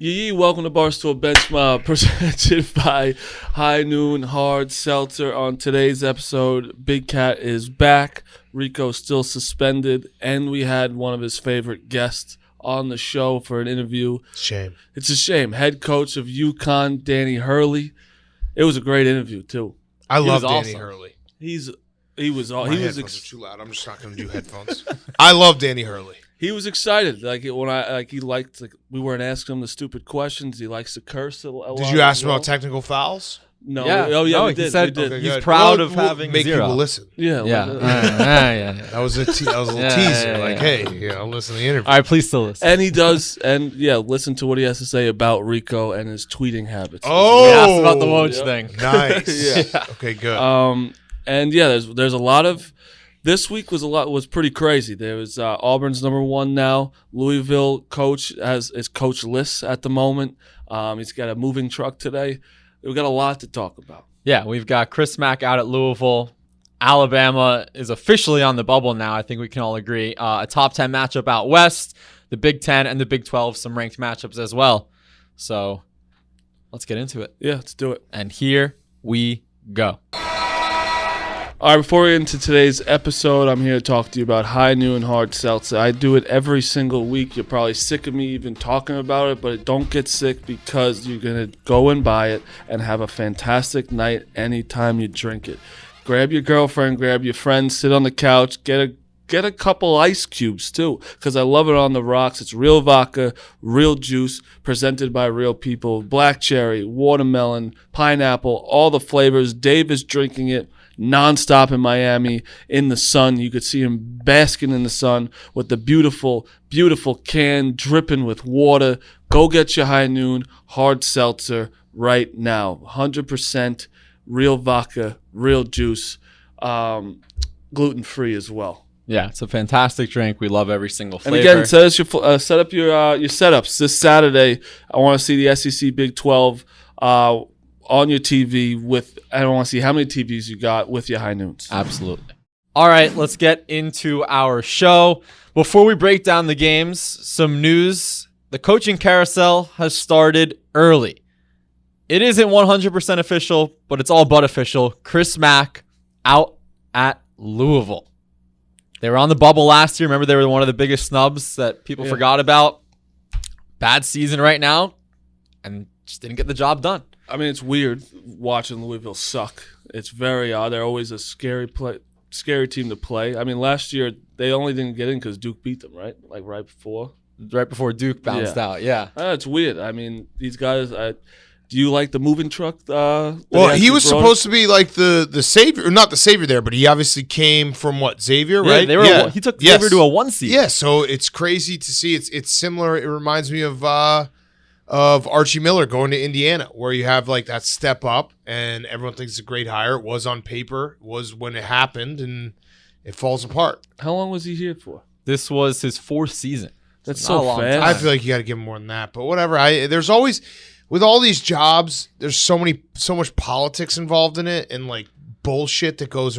Welcome to Barstool Benchmark, presented by High Noon Hard Seltzer. On today's episode, Big Cat is back, Rico still suspended, and we had one of his favorite guests on the show for an interview. Shame. It's a shame. Head coach of UConn, Dan Hurley. It was a great interview, too. I love Danny Hurley. He was headphones are too loud. I'm just not going to do headphones. I love Danny Hurley. He was excited. He liked. We weren't asking him the stupid questions. He likes to curse a lot. Did you ask him about technical fouls? No. Yeah. Oh, yeah, no, we he did. said we did. he's proud of We'll having make zero. people listen. Yeah. Yeah. That was a little teaser. Hey, listen to the interview. All right, please still listen. And he does, listen to what he has to say about Rico and his tweeting habits. Oh, We asked about the Woj thing. Nice. Yeah. Okay, good. There's a lot of. This week was pretty crazy. There was Auburn's number one now. Louisville coach is coachless at the moment. He's got a moving truck today. We've got a lot to talk about. Yeah, we've got Chris Mack out at Louisville. Alabama is officially on the bubble now. I think we can all agree. A top 10 matchup out west. The Big 10 and the Big 12, some ranked matchups as well. So let's get into it. Yeah, let's do it. And here we go. All right, before we get into today's episode, I'm here to talk to you about High Noon Hard Seltzer. I do it every single week. You're probably sick of me even talking about it, but don't get sick because you're going to go and buy it and have a fantastic night anytime you drink it. Grab your girlfriend, grab your friends, sit on the couch, get a couple ice cubes too, because I love it on the rocks. It's real vodka, real juice, presented by real people. Black cherry, watermelon, pineapple, all the flavors. Dave is drinking it nonstop in Miami in the sun. You could see him basking in the sun with the beautiful, beautiful can dripping with water. Go get your High Noon Hard Seltzer right now. 100% real vodka, real juice, gluten-free as well. Yeah, it's a fantastic drink. We love every single flavor. And again, set up your setups this Saturday. I want to see the SEC Big 12 on your TV I want to see how many TVs you got with your High Noons. Absolutely. All right, let's get into our show. Before we break down the games, some news. The coaching carousel has started early. It isn't 100% official, but it's all but official. Chris Mack out at Louisville. They were on the bubble last year. Remember, they were one of the biggest snubs that people forgot about. Bad season right now, and just didn't get the job done. I mean, it's weird watching Louisville suck. It's very odd. They're always a scary team to play. I mean, last year they only didn't get in because Duke beat them, right? Right before Duke bounced out. Yeah, it's weird. I mean, these guys. Do you like the moving truck? He was supposed to be like the savior, or not the savior there, but he obviously came from Xavier, right? He took Xavier to a 1 seed. Yeah, so it's crazy to see. It's similar. It reminds me of Archie Miller going to Indiana, where you have like that step up, and everyone thinks it's a great hire. It was on paper, it was when it happened, and it falls apart. How long was he here for? This was his 4th season. That's so fast. I feel like you got to give him more than that, but whatever. There's always, with all these jobs, there's so much politics involved in it, and like bullshit that goes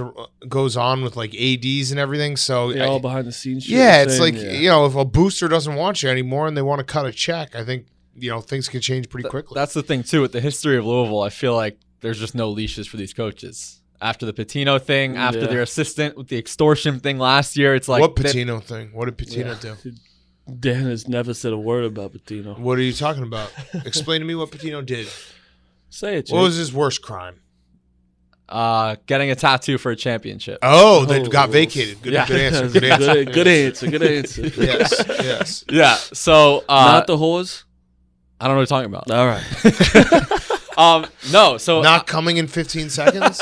on with like ADs and everything. So all behind the scenes shit. Yeah, it's like if a booster doesn't want you anymore and they want to cut a check, I think things can change pretty quickly. That's the thing too with the history of Louisville. I feel like there's just no leashes for these coaches. After the Pitino thing, after their assistant with the extortion thing last year, it's like what Pitino thing? What did Pitino do? Dan has never said a word about Pitino. What are you talking about? Explain to me what Pitino did. Say it. Jake. What was his worst crime? Getting a tattoo for a championship. Oh, that got vacated. Good answer. Good answer. Good answer. Yes. Yeah. So not the whores. I don't know what you're talking about. All right. No. So not coming in 15 seconds.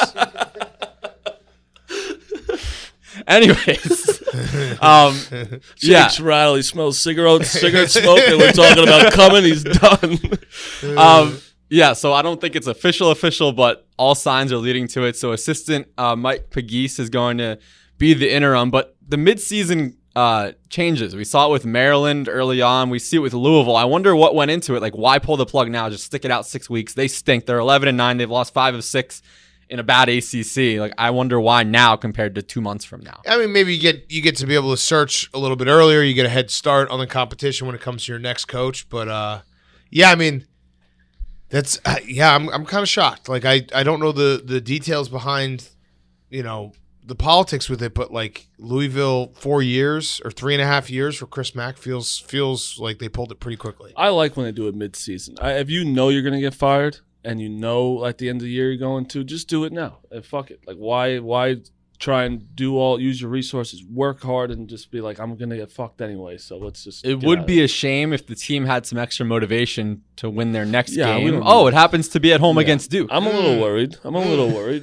Anyways, Jake's rattle. He smells cigarette smoke, and we're talking about coming. He's done. So I don't think it's official, but all signs are leading to it. So assistant Mike Pegues is going to be the interim, but the midseason changes. We saw it with Maryland early on. We see it with Louisville. I wonder what went into it. Like, why pull the plug now? Just stick it out 6 weeks. They stink. They're 11-9. They've lost 5 of 6 in a bad ACC. Like, I wonder why now compared to 2 months from now. I mean, maybe you get to be able to search a little bit earlier. You get a head start on the competition when it comes to your next coach. But Yeah, I mean, that's I'm kind of shocked. Like I don't know the details behind, the politics with it, but like Louisville 4 years or 3.5 years for Chris Mack feels like they pulled it pretty quickly. I like when they do it mid-season. If you know you're going to get fired and you know at the end of the year you're going to, just do it now. And fuck it. Like why try and use your resources, work hard, and just be like, I'm going to get fucked anyway, so let's just It would be a shame if the team had some extra motivation to win their next Yeah, we game. don't It happens to be at home against Duke. I'm a little worried.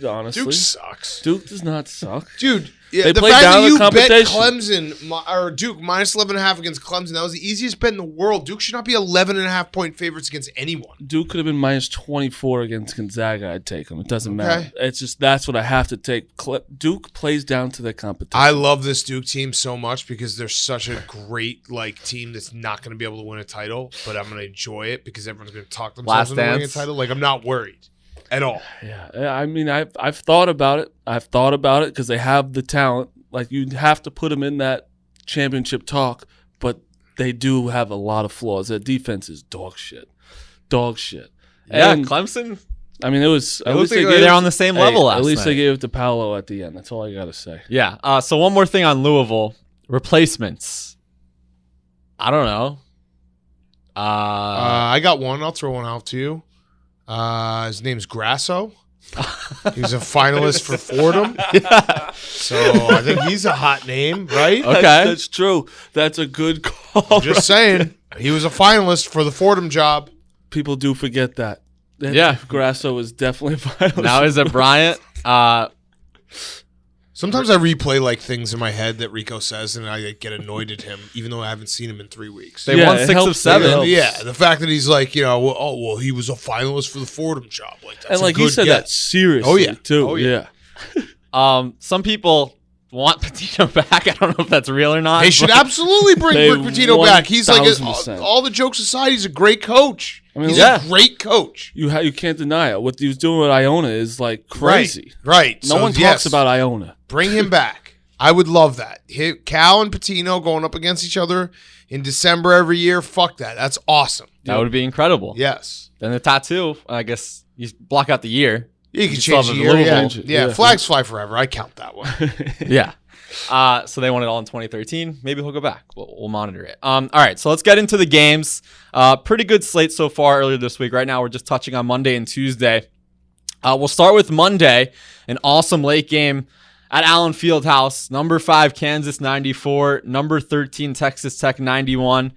Honestly. Duke sucks. Duke does not suck. Dude, yeah, They the played fact down that the you bet competition. Clemson or Duke minus 11.5 against Clemson, that was the easiest bet in the world. Duke should not be 11.5 point favorites against anyone. Duke could have been minus 24 against Gonzaga. I'd take them. It doesn't matter. It's just that's what I have to take. Duke plays down to their competition. I love this Duke team so much because they're such a great team that's not going to be able to win a title, but I'm going to enjoy it because everyone's going to talk themselves into winning a title. Like, I'm not worried at all. Yeah, I mean, I've thought about it. Because they have the talent. Like, you have to put them in that championship talk, but they do have a lot of flaws. Their defense is dog shit. Yeah, And, Clemson. I mean, it was. It looks like they're on the same level last At least night. they gave it to Paolo at the end. That's all I got to say. Yeah. So one more thing on Louisville. Replacements. I don't know. I got one. I'll throw one out to you. His name's Grasso. He's a finalist for Fordham. So I think he's a hot name, right? Okay. That's true. That's a good call. Just saying. He was a finalist for the Fordham job. People do forget that. Yeah. Grasso is definitely a finalist. Now is it Bryant? Sometimes I replay things in my head that Rico says, and I get annoyed at him, even though I haven't seen him in 3 weeks. They won 6 of 7. Yeah, the fact that he's like, he was a finalist for the Fordham job. That's And he said that seriously, Oh, yeah. too. Oh, yeah. Some people want Patino back. I don't know if that's real or not. They should absolutely bring They Rick Pitino back. He's 1000%. all the jokes aside, he's a great coach. I mean, He's yeah. a great coach. You can't deny it. What he was doing with Iona is crazy. Right. No one talks about Iona. Bring him back. I would love that. Cal and Patino going up against each other in December every year. Fuck that. That's awesome. That would be incredible. Yes. Then the tattoo, I guess you block out the year. You can still change have the a year. Louisville. Yeah. Flags fly forever. I count that one. Yeah. So they won it all in 2013. Maybe he'll go back. We'll monitor it. All right, so let's get into the games. Pretty good slate so far earlier this week. Right now, we're just touching on Monday and Tuesday. We'll start with Monday, an awesome late game at Allen Fieldhouse. Number 5, Kansas 94. Number 13, Texas Tech 91.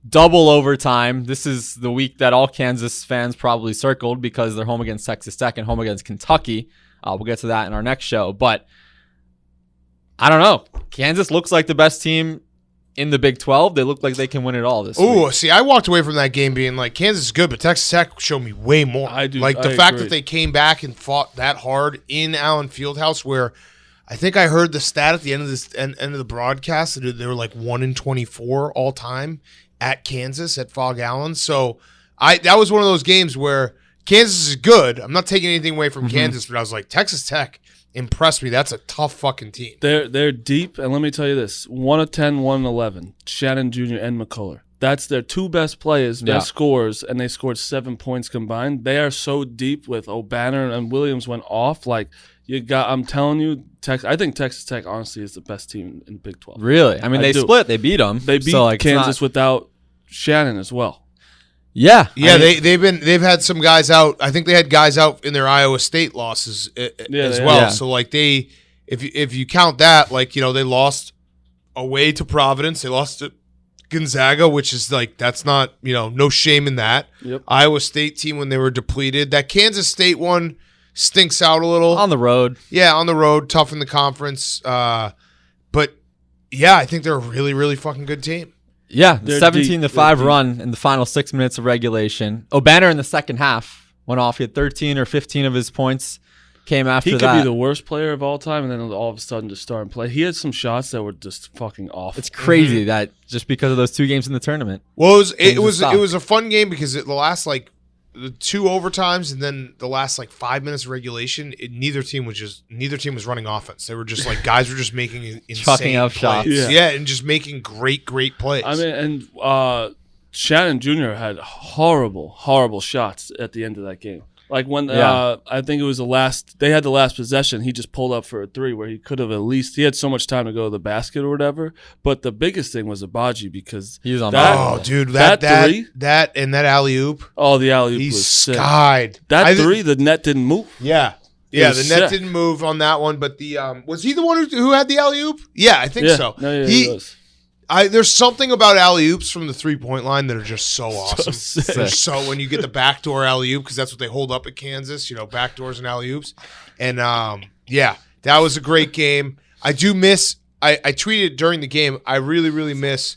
Double overtime. This is the week that all Kansas fans probably circled because they're home against Texas Tech and home against Kentucky. We'll get to that in our next show. But I don't know. Kansas looks like the best team in the Big 12. They look like they can win it all this week. See, I walked away from that game being like, Kansas is good, but Texas Tech showed me way more. I do. The I fact agree. that they came back and fought that hard in Allen Fieldhouse, where I think I heard the stat at the end of the broadcast that they were 1-24 all time at Kansas at Fog Allen. So that was one of those games where Kansas is good. I'm not taking anything away from Kansas, but I was like, Texas Tech impressed me. That's a tough fucking team. They're deep, and let me tell you this: 1 of 10, 1 of 11. Shannon Jr. and McCullough. That's their 2 best players, best scorers, and they scored 7 points combined. They are so deep with O'Banner and Williams went off. I'm telling you, I think Texas Tech honestly is the best team in Big 12. Really? I mean, they split. They beat them. They beat Kansas without Shannon as well. Yeah. Yeah, they've had some guys out. I think they had guys out in their Iowa State losses as well. Yeah. So if you count that, they lost away to Providence, they lost to Gonzaga, which is that's not no shame in that. Yep. Iowa State team when they were depleted. That Kansas State one stinks out a little On the road. Yeah, on the road, tough in the conference. But yeah, I think they're a really, really fucking good team. Yeah, They're 17-5 deep. run in the final 6 minutes of regulation. O'Banner in the second half went off. He had 13 or 15 of his points came after He that. could be the worst player of all time, and then all of a sudden just start and play. He had some shots that were just fucking awful. It's crazy that just because of those 2 games in the tournament. Well, it Things was have stopped. it was a fun game because the last the 2 overtimes and then the last 5 minutes of regulation, neither team was running offense. They were just guys were just making insane Chucking up plays. shots. Yeah, and just making great plays. I mean, and Shannon Jr. had horrible shots at the end of that game. Like when I think it was they had the last possession, he just pulled up for a three where he could have he had so much time to go to the basket or whatever. But the biggest thing was Abaji because he was on that three, and that alley-oop. Oh, the alley-oop he was skied. Sick. That three, the net didn't move. Yeah. Yeah, the net didn't move on that one, but the was he the one who had the alley-oop? Yeah, I think so. No, yeah, he was. There's something about alley-oops from the three-point line that are just so awesome. So when you get the backdoor alley-oop, because that's what they hold up at Kansas, backdoors and alley-oops. And, that was a great game. I do miss – I tweeted during the game, I really, really miss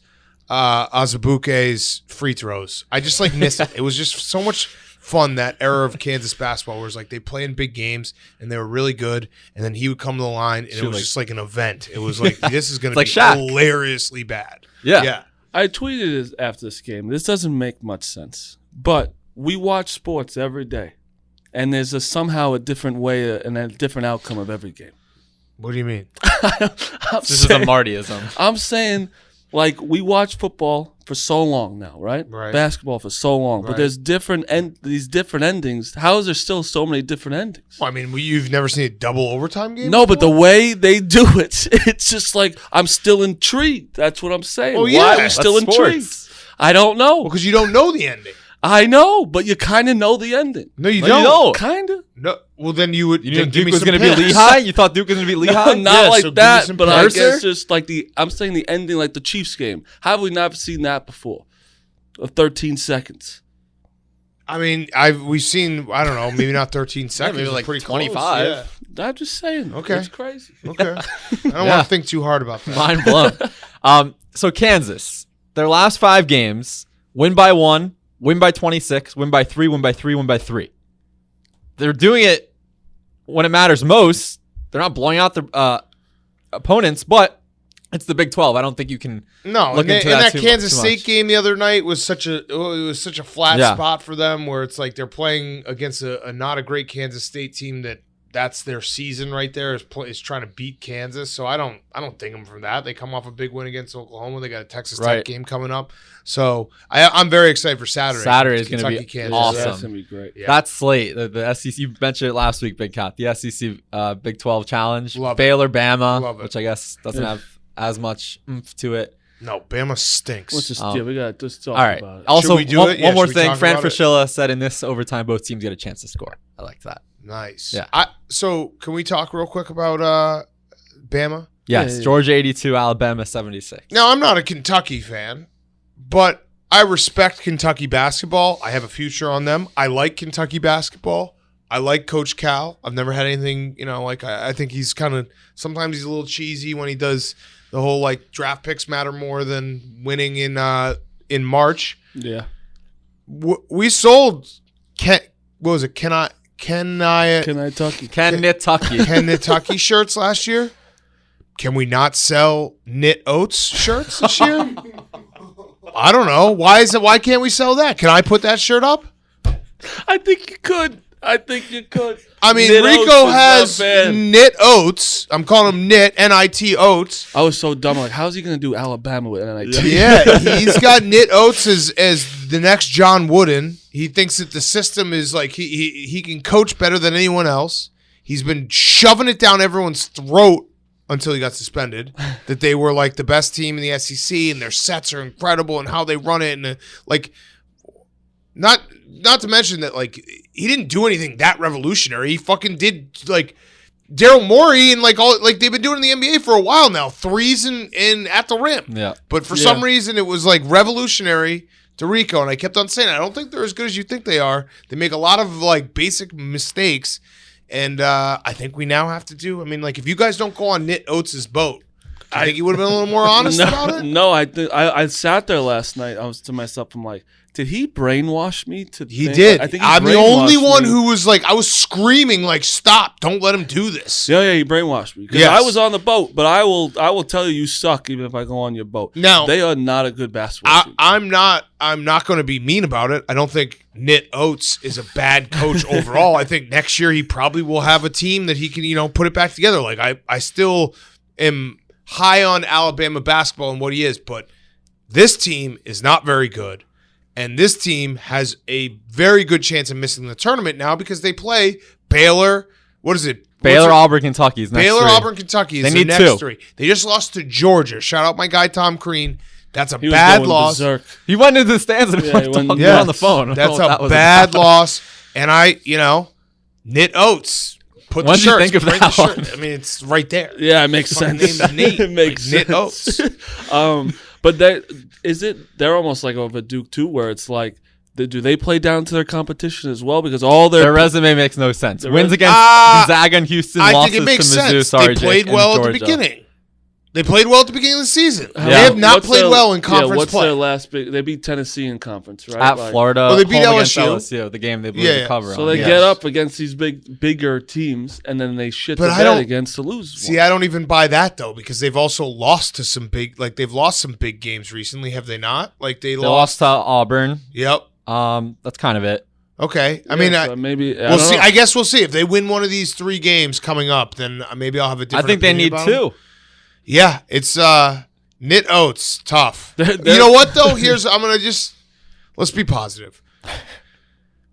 Azubuike's free throws. I just, miss it. It was just so much fun, that era of Kansas basketball, where it's like they play in big games and they were really good, and then he would come to the line and it was just like an event. It was like, this is going to be hilariously bad. Yeah. I tweeted it after this game. This doesn't make much sense, but we watch sports every day, and there's somehow a different way and a different outcome of every game. What do you mean? This is a Martyism. I'm saying, we watch football for so long now, right? Right. Basketball for so long, but there's these different endings. How is there still so many different endings? Well, I mean, you've never seen a double overtime game? No, but the way they do it, it's just I'm still intrigued. That's what I'm saying. Oh, yeah. Why are we still intrigued? I don't know. Because you don't know the ending. I know, but you kind of know the ending. No, you don't. Kind of. No. Well, then you would. You knew Duke was going to be Lehigh? You thought Duke was going to be Lehigh? No, not like so that, but I picks. guess just I'm saying the ending, like the Chiefs game. How have we not seen that before? Of 13 seconds. I mean, we've seen, I don't know, maybe not 13 seconds. maybe like pretty 25. Close. Yeah. I'm just saying. Okay. It's crazy. Okay. I don't want to think too hard about that. Mind blown. So Kansas, their last 5 games, win by 1, win by 26, win by 3, win by 3, win by 3. They're doing it when it matters most. They're not blowing out their opponents, but it's the Big 12. I don't think you can look into that Kansas too State much. game the other night was such a flat spot for them, where it's like they're playing against a not a great Kansas State team that's their season right there, is trying to beat Kansas. So I don't think them from that. They come off a big win against Oklahoma. They got a Texas Tech game coming up. So I'm very excited for Saturday. Saturday is going to be Kansas. awesome. That's going to be great. Yeah. That slate, the SEC, you mentioned it last week, Big Cat, the SEC Big 12 Challenge. Love it. Baylor, Bama, Love it. which I guess doesn't have as much oomph to it. No, Bama stinks. Let's just we got to just talk All right. about it. Also, Should we do one it? Yeah, more should we thing. talk Fran about it? Fraschilla said in this overtime, both teams get a chance to score. I like that. Nice. Yeah. So can we talk real quick about Bama? Yes, Yeah. Georgia 82, Alabama 76. Now, I'm not a Kentucky fan, but I respect Kentucky basketball. I have a future on them. I like Kentucky basketball. I like Coach Cal. I've never had anything, I think he's sometimes he's a little cheesy when he does the whole draft picks matter more than winning in March. Yeah. We sold Kentucky shirts last year. Can we not sell Knit Oats shirts this year? I don't know. Why can't we sell that? Can I put that shirt up? I think you could. I mean, Knit Rico Oats is has not bad. Knit Oats. I'm calling them Knit, N-I-T Oats. I was so dumb. How's he going to do Alabama with NIT? Yeah, he's got Knit Oats as the next John Wooden. He thinks that the system is he can coach better than anyone else. He's been shoving it down everyone's throat until he got suspended, that they were the best team in the SEC and their sets are incredible and how they run it. And not to mention that he didn't do anything that revolutionary. He fucking did Daryl Morey and they've been doing in the NBA for a while now, threes and at the rim. Yeah. But for some reason it was revolutionary to Rico, and I kept on saying I don't think they're as good as you think they are. They make a lot of basic mistakes. And I think we now have to do. I mean, if you guys don't go on Knit Oats' boat, I think you would have been a little more honest about it. No, I sat there last night. I was to myself. I'm like, did he brainwash me? He did. I think I'm the only brainwashed one me. who was I was screaming stop! Don't let him do this. Yeah, he brainwashed me. Because Yes. I was on the boat, but I will tell you suck even if I go on your boat. No. They are not a good basketball team. I'm not going to be mean about it. I don't think Knit Oats is a bad coach overall. I think next year he probably will have a team that he can put it back together. I still am high on Alabama basketball and what he is, but this team is not very good. And this team has a very good chance of missing the tournament now because they play Baylor. What is it? Baylor, Auburn, Kentucky is next Baylor, three. Auburn, Kentucky is They the need next 2. 3. They just lost to Georgia. Shout out my guy Tom Crean. That's a He was bad going loss. berserk. He went into the stands and Yeah, talked he went- on the phone. I don't That's know what that a was bad about. loss. And knit oats. Put What'd the you shirts. think of print that the shirt. one? I mean, it's right there. Yeah, it makes Fucking sense. name's Nate. It makes Like, knit sense. oats. But they're almost like of a Duke too, where it's like, do they play down to their competition as well? Because all Their resume makes no sense. Their Wins res- against Gonzaga and Houston, I losses think it makes to Mizzou, sense. sorry, They played Jake, well and at the Georgia. beginning. They played well at the beginning of the season. Yeah. They have not What's played their- well in conference what's play. their last big? They beat Tennessee in conference, right? At Like, Florida, Well, they beat home against LSU. LSU, the game they blew Yeah, the cover So on. they Yeah. get up against these bigger teams, and then they shit But the I bed don't- against to lose. See, one. I don't even buy that though because they've also lost to some they've lost some big games recently, have they not? Like they They lost to Auburn. Yep. That's kind of it. Okay. I Yeah, mean, so maybe we'll see. I guess we'll see if they win one of these 3 games coming up. Then maybe I'll have a I different. think they opinion need about them. 2. Yeah, it's knit oats tough. They're- You know what though? Let's be positive.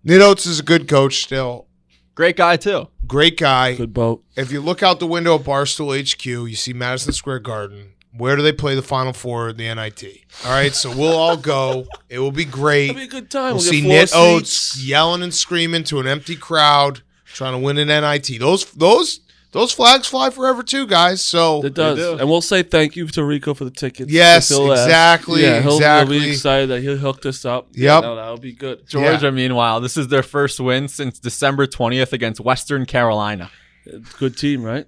Knit Oats is a good coach still. Great guy too. Great guy. good boat. If you look out the window at Barstool HQ, you see Madison Square Garden. Where do they play the Final Four in the NIT? All right, so we'll all go. It will be great. It'll be a good time. We'll get see 4 Knit seats. Oats yelling and screaming to an empty crowd, trying to win an NIT. Those flags fly forever too, guys. So It does, do. and we'll say thank you to Rico for the tickets. Yes, if he'll ask. exactly, Yeah, he'll exactly. be excited that he'll hook us up. Yep. No, that'll be good. Georgia, meanwhile, this is their first win since December 20th against Western Carolina. Good team, right?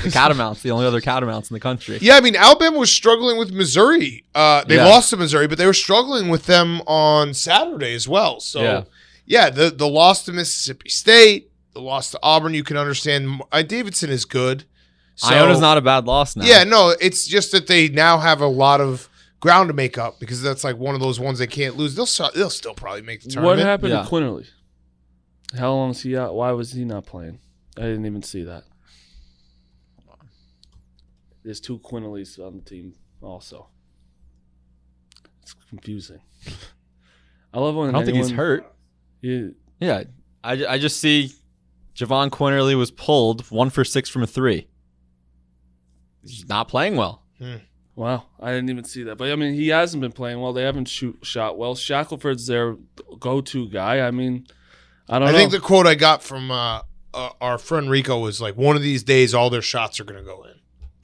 The Catamounts, the only other Catamounts in the country. Yeah, I mean, Alabama was struggling with Missouri. They Yeah. lost to Missouri, but they were struggling with them on Saturday as well. So, yeah, the loss to Mississippi State, the loss to Auburn, you can understand. Davidson is good. So, Iona's not a bad loss now. Yeah, no, it's just that they now have a lot of ground to make up because that's like one of those ones they can't lose. They'll still probably make the tournament. What happened Yeah. to Quinterly? How long is he out? Why was he not playing? I didn't even see that. There's 2 Quinterlys on the team also. It's confusing. I love when I don't think he's hurt. Yeah, Yeah, I just see Javon Quinterly was pulled 1 for 6 from a 3. He's not playing well. wow, I didn't even see that. But I mean, he hasn't been playing well. They haven't shot well. Shackelford's their go-to guy. I mean, I don't know. I think the quote I got from our friend Rico was like, one of these days, all their shots are going to go in.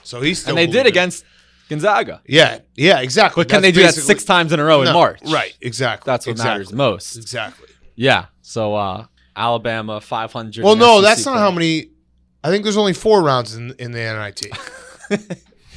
So he's still And they did believing. against Gonzaga. Yeah, exactly. But can That's they do that basically- 6 times in a row in No, March? Right, exactly. That's what exactly. matters most. Exactly. Yeah. So Alabama 500. Well, in no, SEC that's not play. how many. I think there's only 4 rounds in the NIT.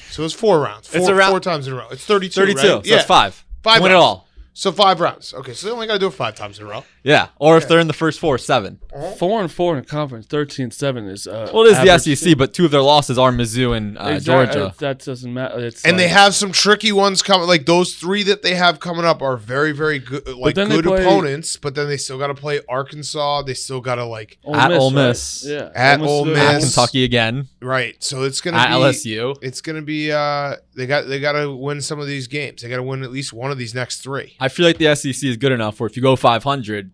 So it's 4 rounds. It's around- 4 times in a row. It's 32, 32. right? So it's 5. 5 Win it rounds. all. So 5 rounds. Okay, so they only got to do it 5 times in a row. Yeah. Or if they're in the first 4, 7. 4-4 in conference, 13-7 is. Well, it is average. the SEC, but 2 of their losses are Mizzou and Georgia. That doesn't matter. It's And they like- have some tricky ones coming. Like those 3 that they have coming up are very, very good. Like then they good play- opponents. But then they still got to play Arkansas. They still got to like At Ole right? Miss. Yeah, At Ole good. Miss. At Kentucky again. right. So it's gonna At be LSU. It's gonna be. They got to win some of these games. They got to win at least one of these next 3. I feel like the SEC is good enough where if you go 500,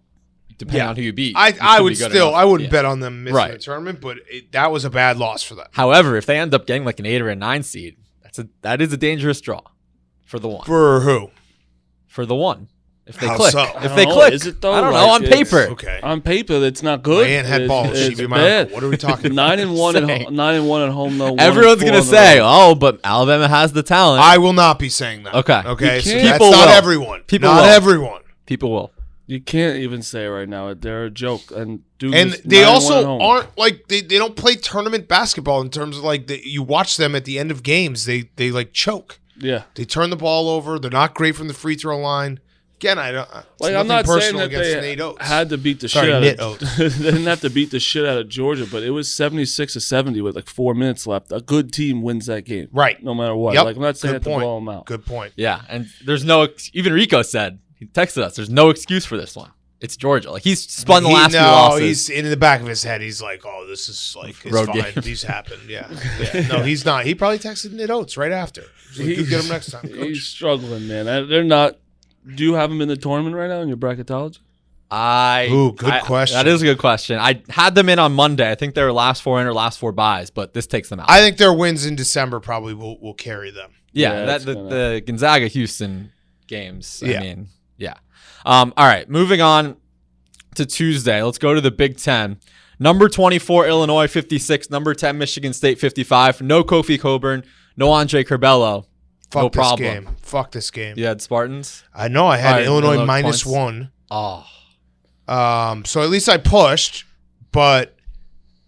depending on who you beat, I it should would be good still. enough. I wouldn't Yeah. bet on them missing Right. the tournament, but that was a bad loss for them. However, if they end up getting like an 8 or a 9 seed, that is a dangerous draw for the one. For who? For the one. If they How click. so? I If don't they know. click. Is it though? I don't know. Like, On it's- paper. Okay. On paper, it's not good. My aunt had balls. She'd be my bad. uncle. What are we talking about? 9-1 Saying. 9-1 at home though. Everyone's 1-4 going to on the say, road. oh, but Alabama has the talent. I will not be saying that. Okay. Okay. You So can't. that's People not will. everyone. People not will. everyone. People will. You can't even say it right now. They're a joke. And Duke And is they 9-1 at also home. aren't like they don't play tournament basketball in terms of like you watch them at the end of games. They like choke. Yeah. They turn the ball over. They're not great from the free throw line. Again, I don't. It's Like I'm nothing not saying personal that against they Nate Oates. had to beat the Sorry, shit out Knit of. Oates. They didn't have to beat the shit out of Georgia, but it was 76-70 with like 4 minutes left. A good team wins that game, Right. no matter what. Yep. Like I'm not saying Good that to point. blow them out. Good point. Yeah. And there's no, even Rico said, he texted us, there's no excuse for this one. It's Georgia. Like he's spun the last few losses. He's in the back of his head. He's like, "Oh, this is like it's Road fine. games. These happened." Yeah. No, he's not. He probably texted Knit Oates right after. He's like, "You get him next time, He's coach." struggling, man. They're not. Do you have them in the tournament right now in your bracketology? Good question. That is a good question. I had them in on Monday. I think they were last 4 in or last 4 buys, but this takes them out. I think their wins in December probably will carry them. Yeah, the Gonzaga-Houston games. Yeah. I mean, yeah. All right, moving on to Tuesday. Let's go to the Big Ten. Number 24, Illinois, 56. Number 10, Michigan State, 55. No Kofi Coburn. No Andre Curbelo. Fuck no this problem. game. Fuck this game. You had Spartans? I know. I had All right, Illinois points. -1. Oh. So at least I pushed, but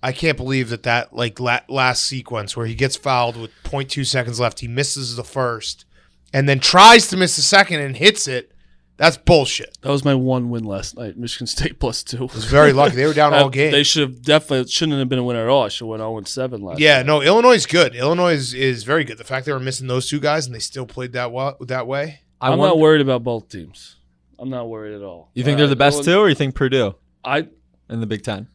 I can't believe that like last sequence where he gets fouled with 0.2 seconds left, he misses the first, and then tries to miss the second and hits it. That's bullshit. That was my one win last night. Michigan State +2. I was very lucky. They were down all game. They shouldn't have been a winner at all. I should have went 0-7 last night. No, Illinois is good. Illinois is very good. The fact they were missing those two guys and they still played that way. I'm not worried about both teams. I'm not worried at all. You think they're the best too, or you think Purdue in the Big Ten?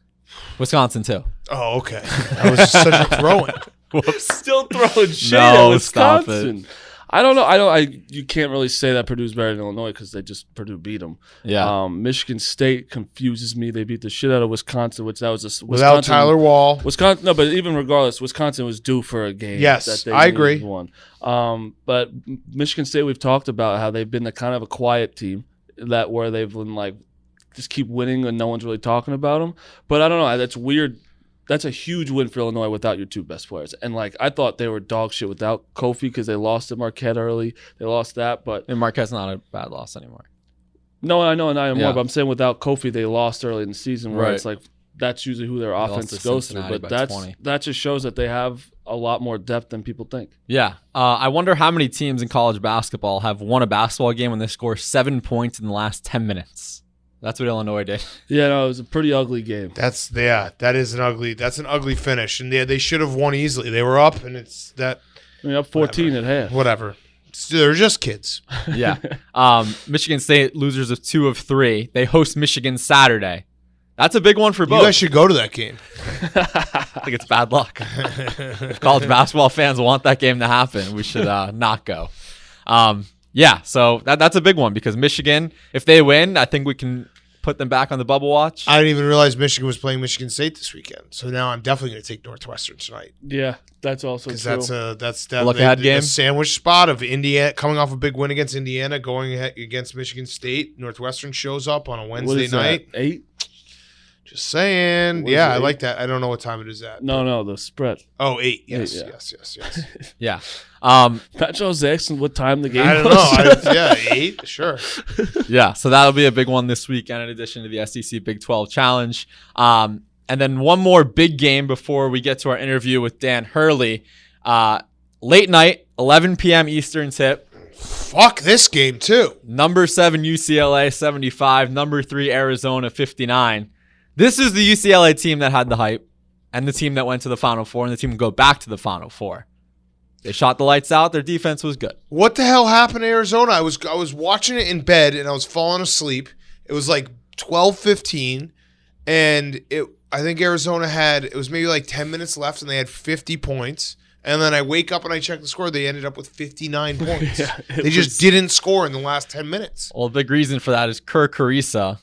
Wisconsin too. Oh, okay. That was just such a throw-in. Whoops. Still throwing shit No, at stop Wisconsin. I don't know. You can't really say that Purdue's better than Illinois because Purdue beat them. Yeah. Michigan State confuses me. They beat the shit out of Wisconsin, which that was Wisconsin, Without Tyler Wall. Wisconsin. No, but even regardless, Wisconsin was due for a game. Yes, that they I agree. Won. But Michigan State, we've talked about how they've been the kind of a quiet team where they've been like just keep winning and no one's really talking about them. But I don't know. That's weird. That's a huge win for Illinois without your two best players. And, I thought they were dog shit without Kofi because they lost to Marquette early. They lost that. But And Marquette's not a bad loss anymore. No, I know, not anymore. Yeah. But I'm saying without Kofi, they lost early in the season where Right. it's like that's usually who their lost offense to goes through. Cincinnati But by 20. that just shows that they have a lot more depth than people think. Yeah. I wonder how many teams in college basketball have won a basketball game when they score 7 points in the last 10 minutes. That's what Illinois did. Yeah, no, it was a pretty ugly game. That's an ugly finish. And they should have won easily. They were up and it's that Up 14 at half. whatever. They're just kids. Yeah. Michigan State losers of 2 of 3. They host Michigan Saturday. That's a big one for both. You guys should go to that game. I think it's bad luck. If college basketball fans want that game to happen, we should not go. Yeah, so that's a big one because Michigan, if they win, I think we can put them back on the bubble watch. I didn't even realize Michigan was playing Michigan State this weekend. So now I'm definitely going to take Northwestern tonight. Yeah, that's also true. Because that's look ahead game. a sandwich spot of Indiana coming off a big win against Indiana, going against Michigan State. Northwestern shows up on a What Wednesday is night. that, 8? Just saying. What is Yeah, it, I 8? like that. I don't know what time it is at. No, the spread. Oh, 8. Yes, 8, yeah. yes. Yeah. Pat was asking what time the game I don't was. know. Yeah, 8. Sure. Yeah, so that'll be a big one this weekend in addition to the SEC Big 12 Challenge. And then one more big game before we get to our interview with Dan Hurley. Late night, 11 p.m. Eastern tip. Fuck this game, too. Number 7 UCLA 75, number 3 Arizona 59. This is the UCLA team that had the hype and the team that went to the Final Four and the team would go back to the Final Four. They shot the lights out. Their defense was good. What the hell happened to Arizona? I was watching it in bed and I was falling asleep. It was like 12:15 and I think Arizona it was maybe like 10 minutes left and they had 50 points. And then I wake up and I check the score. They ended up with 59 points. Yeah, they just didn't score in the last 10 minutes. Well, a big reason for that is Kerr Carissa,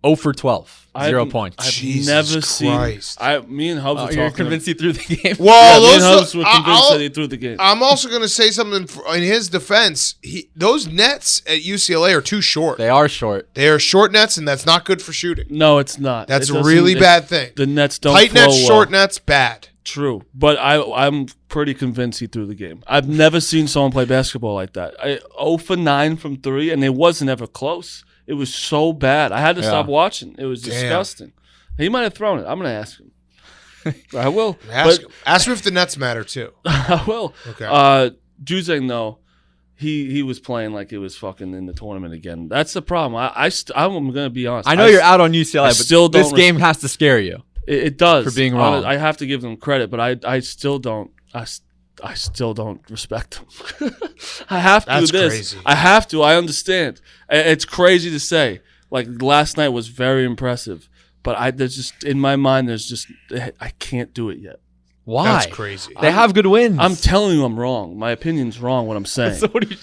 0 for 12, 0 points. I've Jesus never Christ. seen. Me and Hubs were You're talking. convinced he threw the game? Well, Me and those Hubs were convinced that he threw the game. I'm also going to say something in his defense. Those nets at UCLA are too short. They are short. They are short nets, and that's not good for shooting. No, it's not. That's It a doesn't- really bad thing. The nets don't Tight flow nets, well. short nets, bad. True, but I'm pretty convinced he threw the game. I've never seen someone play basketball like that. 0 for 9 from 3, and it wasn't ever close. It was so bad. I had to stop watching. It was disgusting. He might have thrown it. I'm going to ask him. I will. Ask him if the nets matter, too. I will. Okay. Juzang, though, he was playing like it was fucking in the tournament again. That's the problem. I'm going to be honest. I know you're out on UCLA, but still this don't game has to scare you. It does. For being wrong. I have to give them credit, but I still don't. I still don't respect them. I have to That's do this. crazy. I have to. I understand. It's crazy to say. Like last night was very impressive, but there's just in my mind I can't do it yet. Why? That's crazy. They have good wins. I'm telling you I'm wrong. My opinion's wrong what I'm saying. So what do you?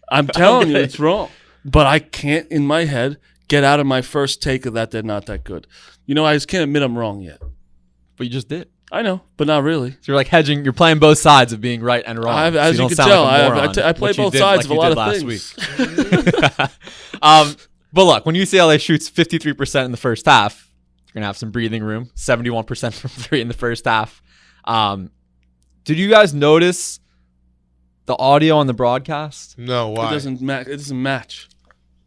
I'm telling you Okay. it's wrong. but I can't in my head get out of my first take of that they're not that good. I just can't admit I'm wrong yet. But you just did. I know, but not really. So you're like hedging. You're playing both sides of being right and wrong. As you can tell, I play both sides of a lot of things. But look, when UCLA shoots 53% in the first half, you're going to have some breathing room. 71% from three in the first half. Did you guys notice the audio on the broadcast? No, why? It doesn't match.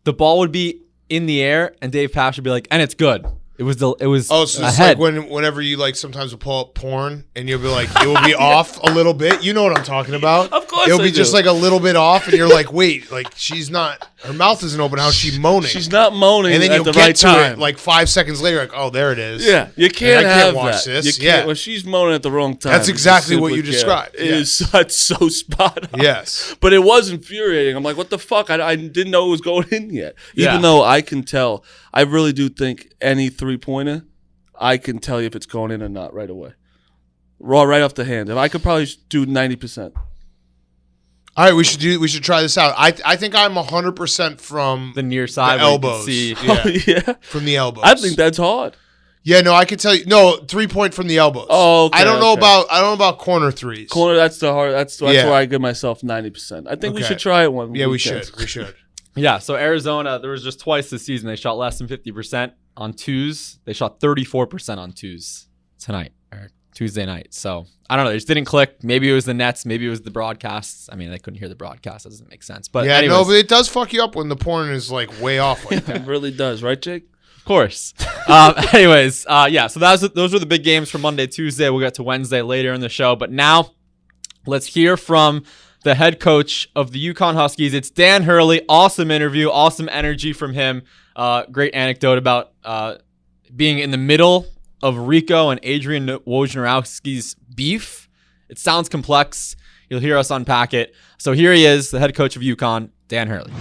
The ball would be in the air, and Dave Pash would be like, and it's good. It was so it's ahead. like whenever you sometimes will pull up porn and you'll be like, it will be off a little bit. You know what I'm talking about? Of course, it'll be just like a little bit off, and you're like, wait, she's not. Her mouth isn't open. How's she moaning? She's not moaning, and then at the get right to time. it 5 seconds later, oh, there it is. Yeah, you can't have watch that. this. You can't, when she's moaning at the wrong time. That's exactly what you described. That's so spot on. Yes, but it was infuriating. I'm like, what the fuck? I didn't know it was going in yet. Even though I can tell, I really do think any 3-pointer. I can tell you if it's going in or not right away. Right off the hand. If I could probably do 90%. All right, we should try this out. I think I'm 100% from the near side, the elbows. Yeah. From the elbows. I think that's hard. Yeah, no, I can tell you. No, 3-point from the elbows. Oh, okay, I don't know about corner threes. Corner, that's the hard. That's where I give myself 90%. I think we should try it one. Yeah, weekend. we should. Yeah, so Arizona, there was just twice this season they shot less than 50% on twos. They shot 34% on twos tonight or Tuesday night. So I don't know. They just didn't click. Maybe it was the nets. Maybe it was the broadcasts. I mean, they couldn't hear the broadcast. That doesn't make sense. But yeah, anyways. but it does fuck you up when the porn is way off like that. It really does, right, Jake? Of course. Yeah. So those were the big games for Monday, Tuesday. We'll get to Wednesday later in the show. But now let's hear from the head coach of the UConn Huskies. It's Dan Hurley. Awesome interview. Awesome energy from him. Great anecdote about being in the middle of Rico and Adrian Wojnarowski's beef. It sounds complex. You'll hear us unpack it. So here he is, the head coach of UConn, Dan Hurley.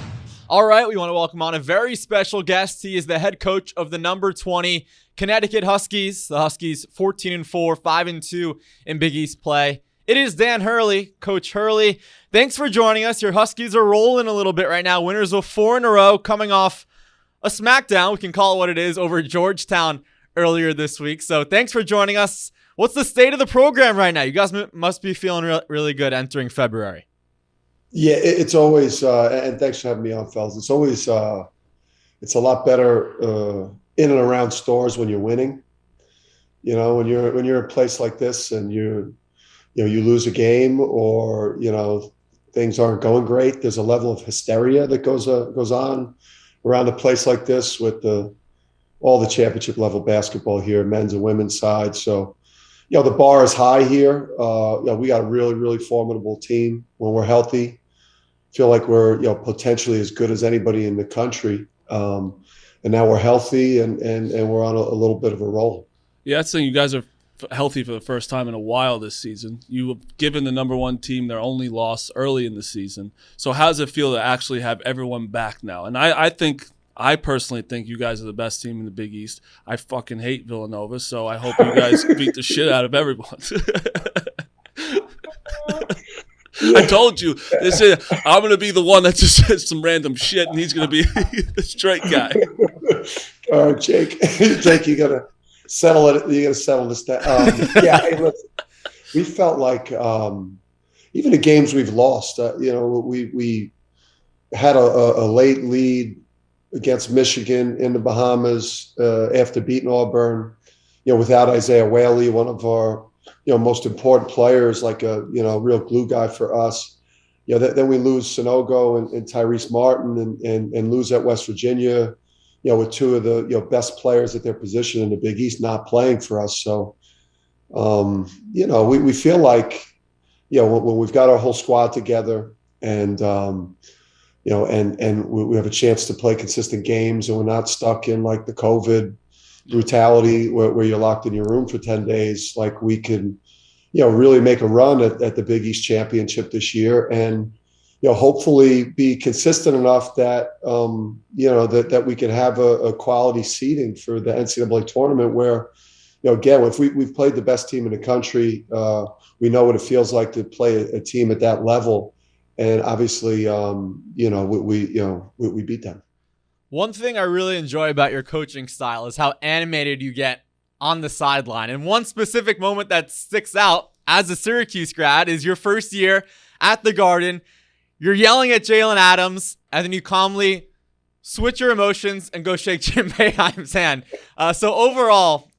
All right, we want to welcome on a very special guest. He is the head coach of the number 20 Connecticut Huskies. The Huskies 14-4, 5-2 in Big East play. It is Dan Hurley. Coach Hurley, thanks for joining us. Your Huskies are rolling a little bit right now. Winners of 4 in a row, coming off a smackdown. We can call it what it is, over Georgetown earlier this week. So thanks for joining us. What's the state of the program right now? You guys must be feeling really good entering February. Yeah, it's always, and thanks for having me on, fellas. It's always, it's a lot better in and around stores when you're winning. When you're in a place like this and you lose a game or things aren't going great, there's a level of hysteria that goes on around a place like this with all the championship level basketball here, men's and women's side. So, the bar is high here. We got a really, really formidable team when we're healthy. Feel like we're potentially as good as anybody in the country. And now we're healthy and we're on a little bit of a roll. Yeah, that's the thing. You guys are healthy for the first time in a while this season. You have given the number 1 team their only loss early in the season. So how does it feel to actually have everyone back now? And I personally think you guys are the best team in the Big East. I fucking hate Villanova, so I hope you guys beat the shit out of everyone. I told you, I'm going to be the one that just says some random shit, and he's going to be the straight guy. All right, Jake. Jake, you got to settle it. You got to settle this down. Hey, listen, we felt like even the games we've lost, we had a late lead against Michigan in the Bahamas after beating Auburn, without Isaiah Whaley, one of our most important players, like a real glue guy for us. Then we lose Sonogo and Tyrese Martin and lose at West Virginia, with 2 of the best players at their position in the Big East not playing for us. So, we feel like when we've got our whole squad together and and we have a chance to play consistent games and we're not stuck in like the COVID brutality where you're locked in your room for 10 days, like we can, really make a run at the Big East Championship this year and, hopefully be consistent enough that, that we can have a quality seeding for the NCAA tournament where, again, if we've played the best team in the country, we know what it feels like to play a team at that level. And obviously, we beat them. One thing I really enjoy about your coaching style is how animated you get on the sideline. And one specific moment that sticks out as a Syracuse grad is your first year at the Garden. You're yelling at Jalen Adams, and then you calmly switch your emotions and go shake Jim Boeheim's hand. So overall,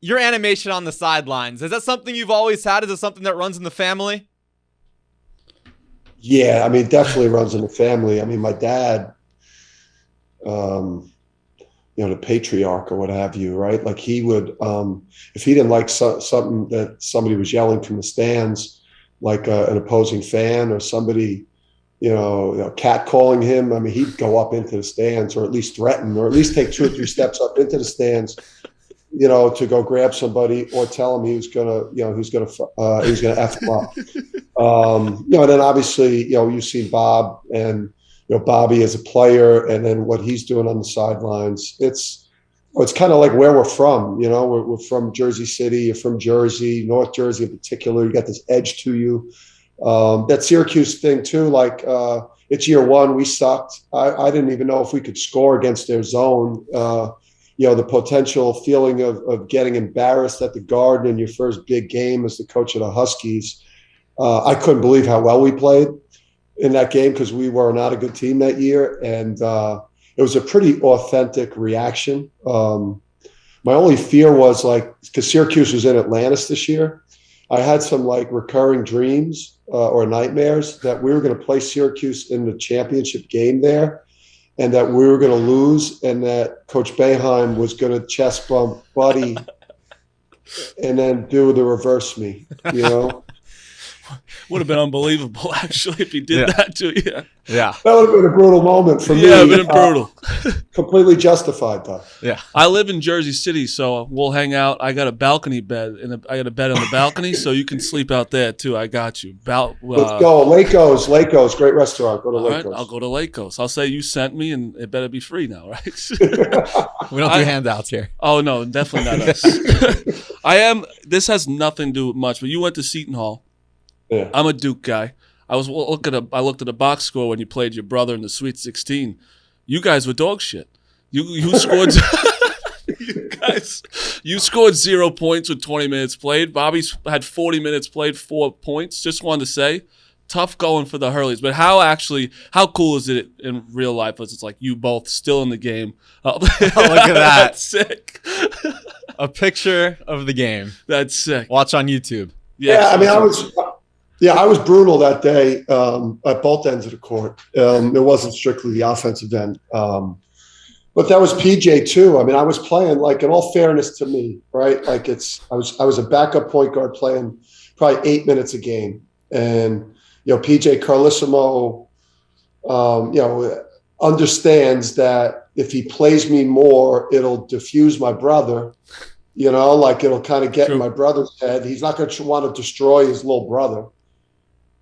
your animation on the sidelines, is that something you've always had? Is it something that runs in the family? Yeah, I mean, definitely runs in the family. I mean, my dad, the patriarch or what have you, right? Like he would, if he didn't like something that somebody was yelling from the stands, like an opposing fan or somebody, catcalling him, I mean, he'd go up into the stands or at least threaten or at least take 2 or 3 steps up into the stands, to go grab somebody or tell him he was gonna F him up. And then obviously, you've seen Bob and, Bobby as a player, and then what he's doing on the sidelines. It's kind of like where we're from. We're from Jersey City. You're from Jersey, North Jersey in particular. You got this edge to you. That Syracuse thing too. Like it's year one. We sucked. I didn't even know if we could score against their zone. The potential feeling of getting embarrassed at the Garden in your first big game as the coach of the Huskies. I couldn't believe how well we played in that game because we were not a good team that year. And it was a pretty authentic reaction. My only fear was because Syracuse was in Atlantis this year, I had some recurring dreams or nightmares that we were going to play Syracuse in the championship game there and that we were going to lose and that Coach Boeheim was going to chest bump Buddy and then do the reverse me, Would have been unbelievable, actually, if he did that to you. Yeah. That would have been a brutal moment for me. Yeah, it would have been brutal. Completely justified, though. Yeah. I live in Jersey City, so we'll hang out. I got a balcony bed, and I got a bed on the balcony, so you can sleep out there, too. I got you. Let's go. Laco's, great restaurant. Go to all Laco's. Right, I'll go to Laco's. I'll say you sent me, and it better be free now, right? We don't do handouts here. Oh, no, definitely not us. This has nothing to do with much, but you went to Seton Hall. Yeah. I'm a Duke guy. I looked at a box score when you played your brother in the Sweet 16. You guys were dog shit. You scored. You scored 0 points with 20 minutes played. Bobby's had 40 minutes played, 4 points. Just wanted to say, tough going for the Hurleys. But how cool is it in real life? It's like you both still in the game. Oh, look at that! That's sick. A picture of the game. That's sick. Watch on YouTube. Yeah, I mean, I was brutal that day at both ends of the court. It wasn't strictly the offensive end. But that was PJ too. I mean, I was playing in all fairness to me, right? I was a backup point guard playing probably 8 minutes a game. And, PJ Carlissimo, understands that if he plays me more, it'll diffuse my brother, it'll kind of get in my brother's head. He's not going to want to destroy his little brother.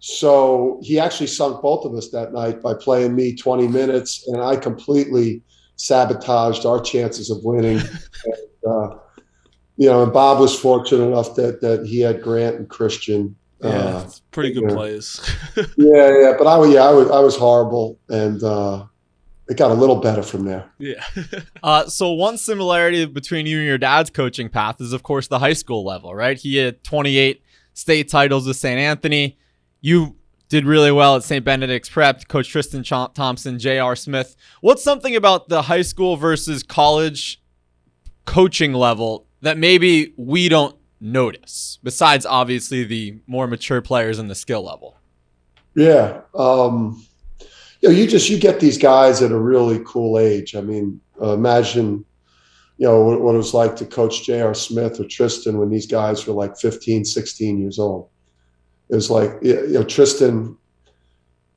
So he actually sunk both of us that night by playing me 20 minutes, and I completely sabotaged our chances of winning. And Bob was fortunate enough that he had Grant and Christian. Pretty good players. Yeah, but I was horrible, and it got a little better from there. Yeah. So one similarity between you and your dad's coaching path is, of course, the high school level, right? He had 28 state titles with St. Anthony. You did really well at St. Benedict's Prep, Coach Tristan Thompson, J.R. Smith. What's something about the high school versus college coaching level that maybe we don't notice, besides obviously the more mature players in the skill level? Yeah. You get these guys at a really cool age. I mean, imagine, what it was like to coach J.R. Smith or Tristan when these guys were 15, 16 years old. It was Tristan,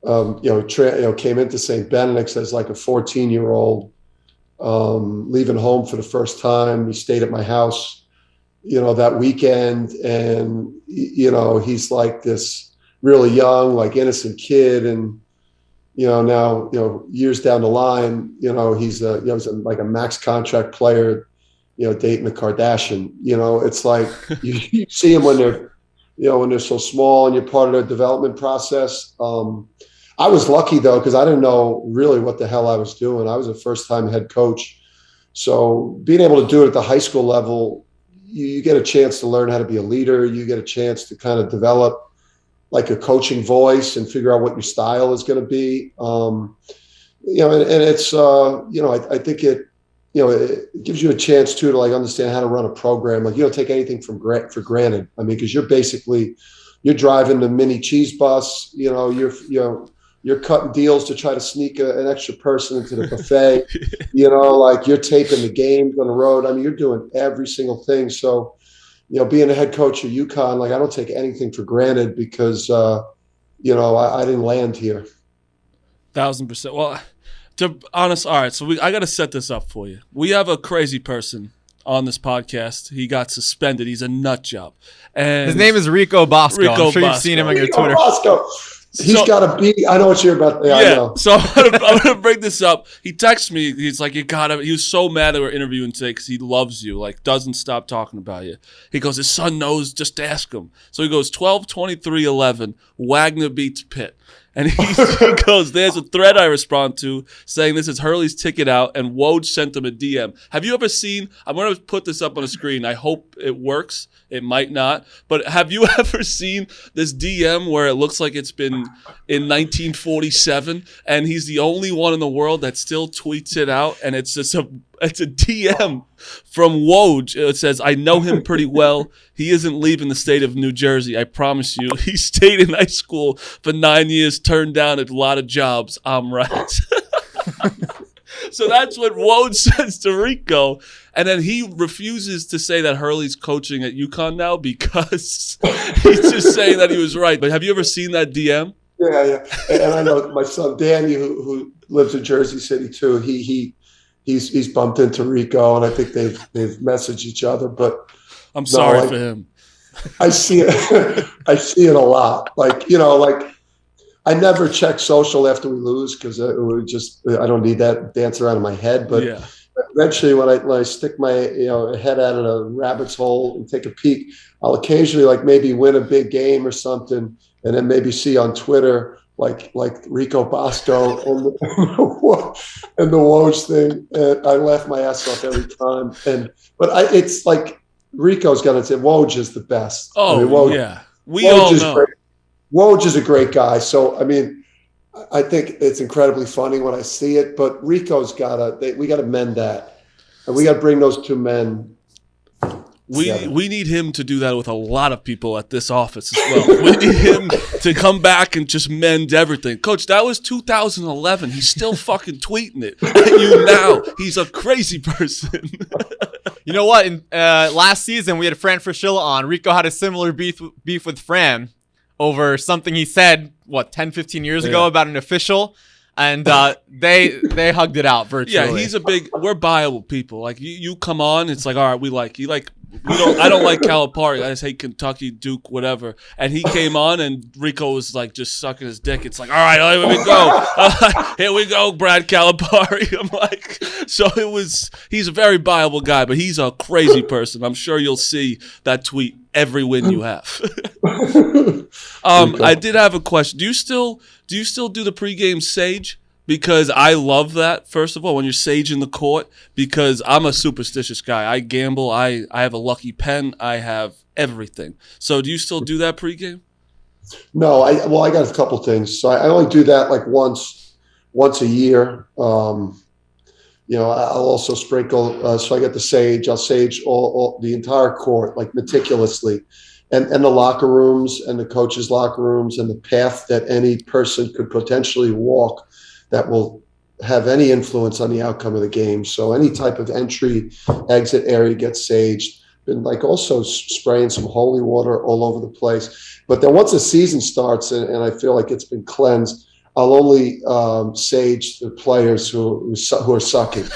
came into St. Benedict's as a 14-year-old, leaving home for the first time. He stayed at my house, that weekend. And, he's this really young, innocent kid. And, now, years down the line, he's a max contract player, dating a Kardashian. It's you see him when they're so small and you're part of their development process. I was lucky though, because I didn't know really what the hell I was doing. I was a first-time head coach. So being able to do it at the high school level, you get a chance to learn how to be a leader. You get a chance to kind of develop like a coaching voice and figure out what your style is going to be. And it's, I think it gives you a chance too to like understand how to run a program. Like you don't take anything for granted. I mean, because you're driving the mini cheese bus. You're cutting deals to try to sneak an extra person into the buffet. Like you're taping the games on the road. I mean, you're doing every single thing. So, being a head coach at UConn, like I don't take anything for granted because, I didn't land here. 1,000%. Well, to be honest, all right. So I got to set this up for you. We have a crazy person on this podcast. He got suspended. He's a nut job. And his name is Rico Bosco. I'm sure you've seen him on your Twitter. Bosco. He's got to be. I know what you're about. Yeah. I know. So I'm gonna bring this up. He texts me. He's like, "You gotta." He was so mad that we're interviewing today because he loves you. Like, doesn't stop talking about you. He goes, "His son knows. Just ask him." So he goes, 12-23-11. Wagner beats Pitt. And he goes, there's a thread I respond to saying this is Hurley's ticket out, and Woj sent him a DM. Have you ever seen, I'm going to put this up on the screen. I hope it works. It might not. But have you ever seen this DM where it looks like it's been in 1947, and he's the only one in the world that still tweets it out, and it's just it's a DM from Woj. It says, I know him pretty well. He isn't leaving the state of New Jersey, I promise you. He stayed in high school for 9 years, turned down a lot of jobs. I'm right. So that's what Woj says to Rico. And then he refuses to say that Hurley's coaching at UConn now because he's just saying that he was right. But have you ever seen that DM? Yeah. And I know my son Danny, who lives in Jersey City too, he's bumped into Rico, and I think they've messaged each other. But I'm sorry for him. I see it. I see it a lot. Like I never check social after we lose because I don't need that dance around in my head. But eventually, when I stick my head out of a rabbit's hole and take a peek, I'll occasionally like maybe win a big game or something, and then maybe see on Twitter like Rico Bosco and the Woj thing. And I laugh my ass off every time. But it's like Rico's gonna say Woj is the best. Oh, Woj, yeah. We all know. Great. Woj is a great guy. So, I mean, I think it's incredibly funny when I see it, but Rico's we got to mend that. And we got to bring those two men. We need him to do that with a lot of people at this office as well. We need him to come back and just mend everything. Coach, that was 2011. He's still fucking tweeting it at you now. He's a crazy person. You know what? Last season, we had Fran Fraschilla on. Rico had a similar beef with Fran over something he said, 10, 15 years ago about an official. And they hugged it out virtually. Yeah, we're buyable people. Like you come on, it's like, all right, we like you. Like I don't like Calipari. I just hate Kentucky, Duke, whatever. And he came on, and Rico was like just sucking his dick. It's like, all right, here we go. Here we go, Brad Calipari. I'm like, so it was. He's a very buyable guy, but he's a crazy person. I'm sure you'll see that tweet every win you have. I did have a question. Do you still do the pregame sage? Because I love that, first of all, when you're saging the court, because I'm a superstitious guy. I gamble. I have a lucky pen. I have everything. So do you still do that pregame? No, I got a couple things. So I only do that like once a year. I'll also sprinkle. So I get the sage. I'll sage all the entire court, like meticulously. And the locker rooms and the coaches' locker rooms and the path that any person could potentially walk that will have any influence on the outcome of the game. So any type of entry, exit area gets saged. Been like also spraying some holy water all over the place. But then once the season starts and I feel like it's been cleansed, I'll only sage the players who are sucking.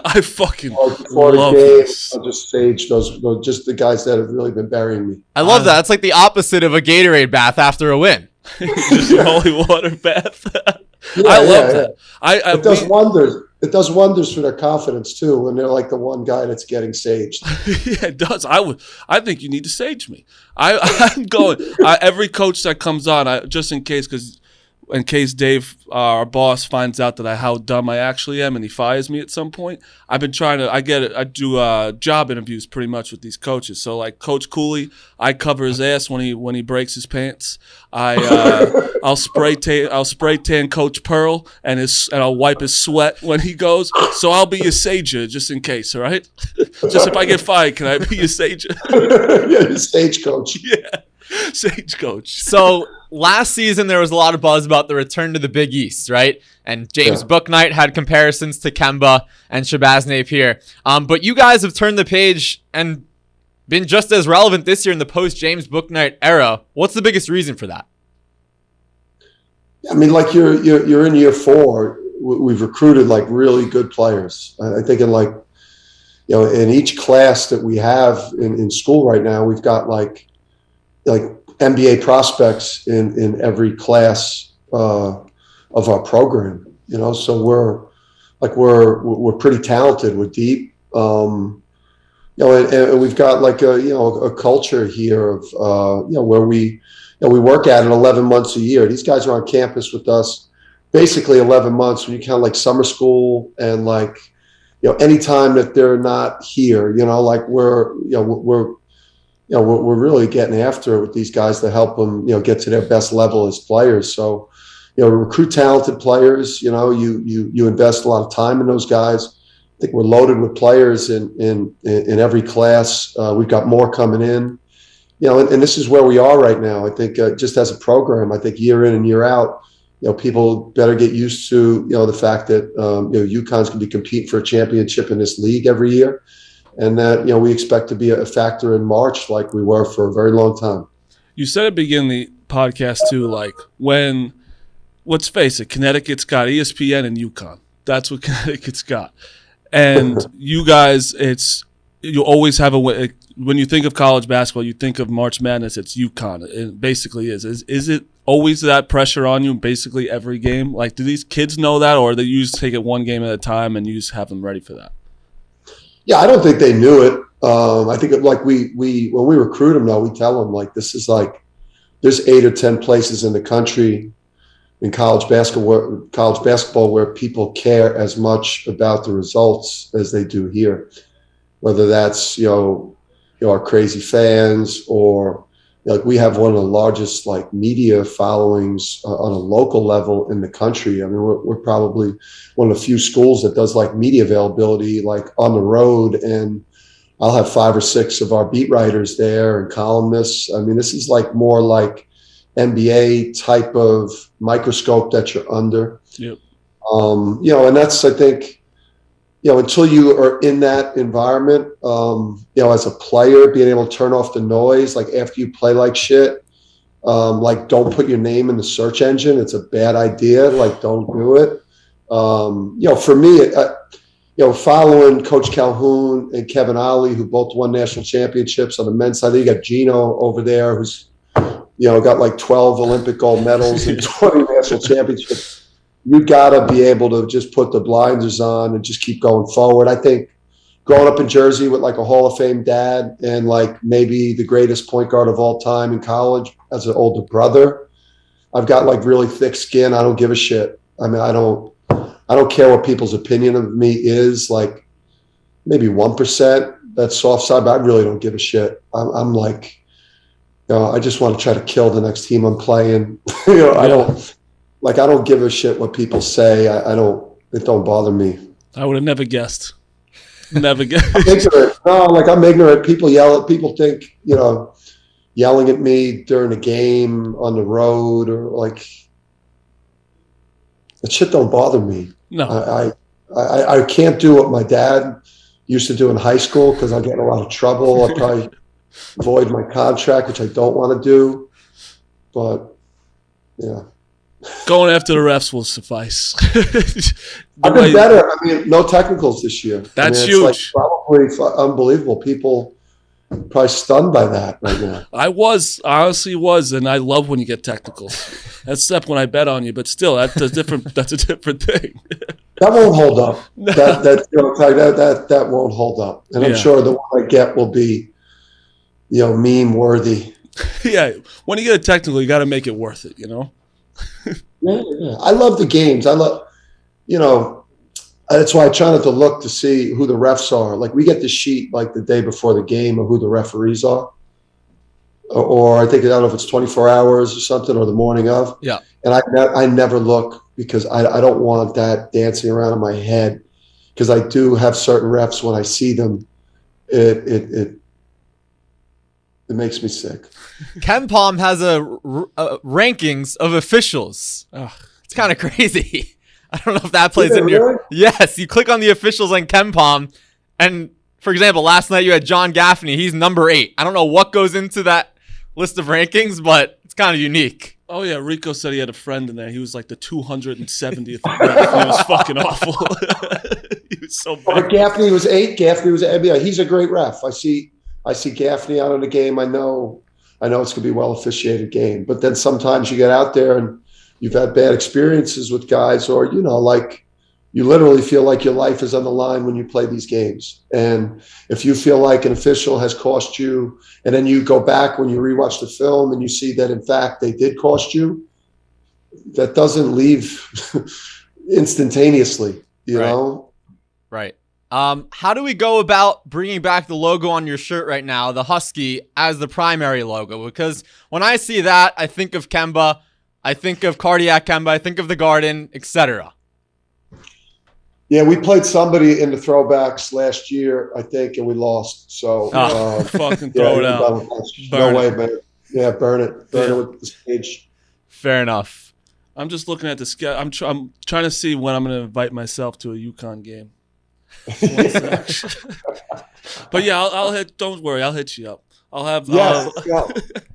I fucking before love the game, this. I'll just sage those, just the guys that have really been burying me. I love that. It's like the opposite of a Gatorade bath after a win. Just a holy water bath. I love that. It does wonders. It does wonders for their confidence too when they're like the one guy that's getting saged. Yeah, it does. I think you need to sage me. I'm going. Every coach that comes on, just in case, because in case Dave, our boss, finds out that how dumb I actually am and he fires me at some point. I've been trying to. I do job interviews pretty much with these coaches. So like Coach Cooley, I cover his ass when he breaks his pants. I'll spray tan Coach Pearl and I'll wipe his sweat when he goes. So I'll be your sager just in case. All right. Just if I get fired, can I be your sager? Yeah, your stagecoach. Yeah. Sage coach. So last season there was a lot of buzz about the return to the Big East, right? And James Bouknight had comparisons to Kemba and Shabazz Napier. But you guys have turned the page and been just as relevant this year in the post-James Bouknight era. What's the biggest reason for that? I mean, like you're in year 4. We've recruited like really good players. I think in like, in each class that we have in school right now, we've got like NBA prospects in every class of our program, so we're pretty talented. We're deep, and we've got like a culture here of where we work at it 11 months a year. These guys are on campus with us basically 11 months when you count like summer school and like anytime that they're not here, like we're really getting after it with these guys to help them, get to their best level as players. So, recruit talented players. You invest a lot of time in those guys. I think we're loaded with players in every class. We've got more coming in. And this is where we are right now. I think just as a program, I think year in and year out, people better get used to the fact that UConn's going to be competing for a championship in this league every year. And that, we expect to be a factor in March like we were for a very long time. You said at the beginning of the podcast, too, like let's face it, Connecticut's got ESPN and UConn. That's what Connecticut's got. And you guys, you always have when you think of college basketball, you think of March Madness, it's UConn. It basically is. Is it always that pressure on you basically every game? Like, do these kids know that, or do you just take it one game at a time and you just have them ready for that? Yeah, I don't think they knew it. I think like we when we recruit them, though, we tell them like this is like there's 8 or 10 places in the country in college basketball where people care as much about the results as they do here. Whether that's our crazy fans or like we have one of the largest like media followings on a local level in the country. I mean, we're probably one of the few schools that does like media availability like on the road, and I'll have 5 or 6 of our beat writers there and columnists. I mean, this is like more like NBA type of microscope that you're under. Yep. And that's, I think, until you are in that environment, as a player, being able to turn off the noise, like after you play like shit, like don't put your name in the search engine. It's a bad idea. Like don't do it. For me, following Coach Calhoun and Kevin Ollie, who both won national championships on the men's side, you got Gino over there, who's, got like 12 Olympic gold medals and 20 national championships. You got to be able to just put the blinders on and just keep going forward. I think growing up in Jersey with like a Hall of Fame dad and like maybe the greatest point guard of all time in college as an older brother, I've got like really thick skin. I don't give a shit. I mean, I don't care what people's opinion of me is. Like maybe 1%, that's soft side, but I really don't give a shit. I'm like, I just want to try to kill the next team I'm playing. I don't give a shit what people say. It don't bother me. I would have never guessed. Never guessed. I'm ignorant. No, like I'm ignorant. People yell at people think, yelling at me during a game on the road or like that shit don't bother me. No. I can't do what my dad used to do in high school because I'll get in a lot of trouble. I'll probably void my contract, which I don't want to do. But yeah. Going after the refs will suffice. I've been better. I mean, no technicals this year. That's huge. It's like probably unbelievable. People probably stunned by that right now. I honestly was, and I love when you get technicals. Except when I bet on you, but still, that's a different thing. That won't hold up. That won't hold up. And I'm sure the one I get will be, meme worthy. Yeah, when you get a technical, you got to make it worth it. Yeah. I love the games. I love, that's why I try not to look to see who the refs are. Like, we get the sheet like the day before the game of who the referees are. Or I don't know if it's 24 hours or something, or the morning of. Yeah. And I never look, because I don't want that dancing around in my head, because I do have certain refs, when I see them, it makes me sick. KenPom has a rankings of officials. It's kind of crazy. I don't know if that plays in your. Yes, you click on the officials on KenPom, and for example, last night you had John Gaffney. He's number 8. I don't know what goes into that list of rankings, but it's kind of unique. Oh yeah, Rico said he had a friend in there. He was like the 270th ref. He was fucking awful. He was so bad. But Gaffney was 8. Gaffney was he's a great ref. I see Gaffney out in the game. I know it's gonna be a well officiated game. But then sometimes you get out there and you've had bad experiences with guys, or like, you literally feel like your life is on the line when you play these games. And if you feel like an official has cost you, and then you go back when you rewatch the film and you see that in fact they did cost you, that doesn't leave instantaneously, you know? Right. How do we go about bringing back the logo on your shirt right now, the Husky, as the primary logo? Because when I see that, I think of Kemba, I think of Cardiac Kemba, I think of the Garden, etc. Yeah, we played somebody in the throwbacks last year, I think, and we lost. So fucking throw it out. No way, man. Yeah, burn it. Burn it with the stage. Fair enough. I'm just looking at the schedule. I'm trying to see when I'm going to invite myself to a UConn game. But yeah, I'll hit. Don't worry, I'll hit you up. I'll have.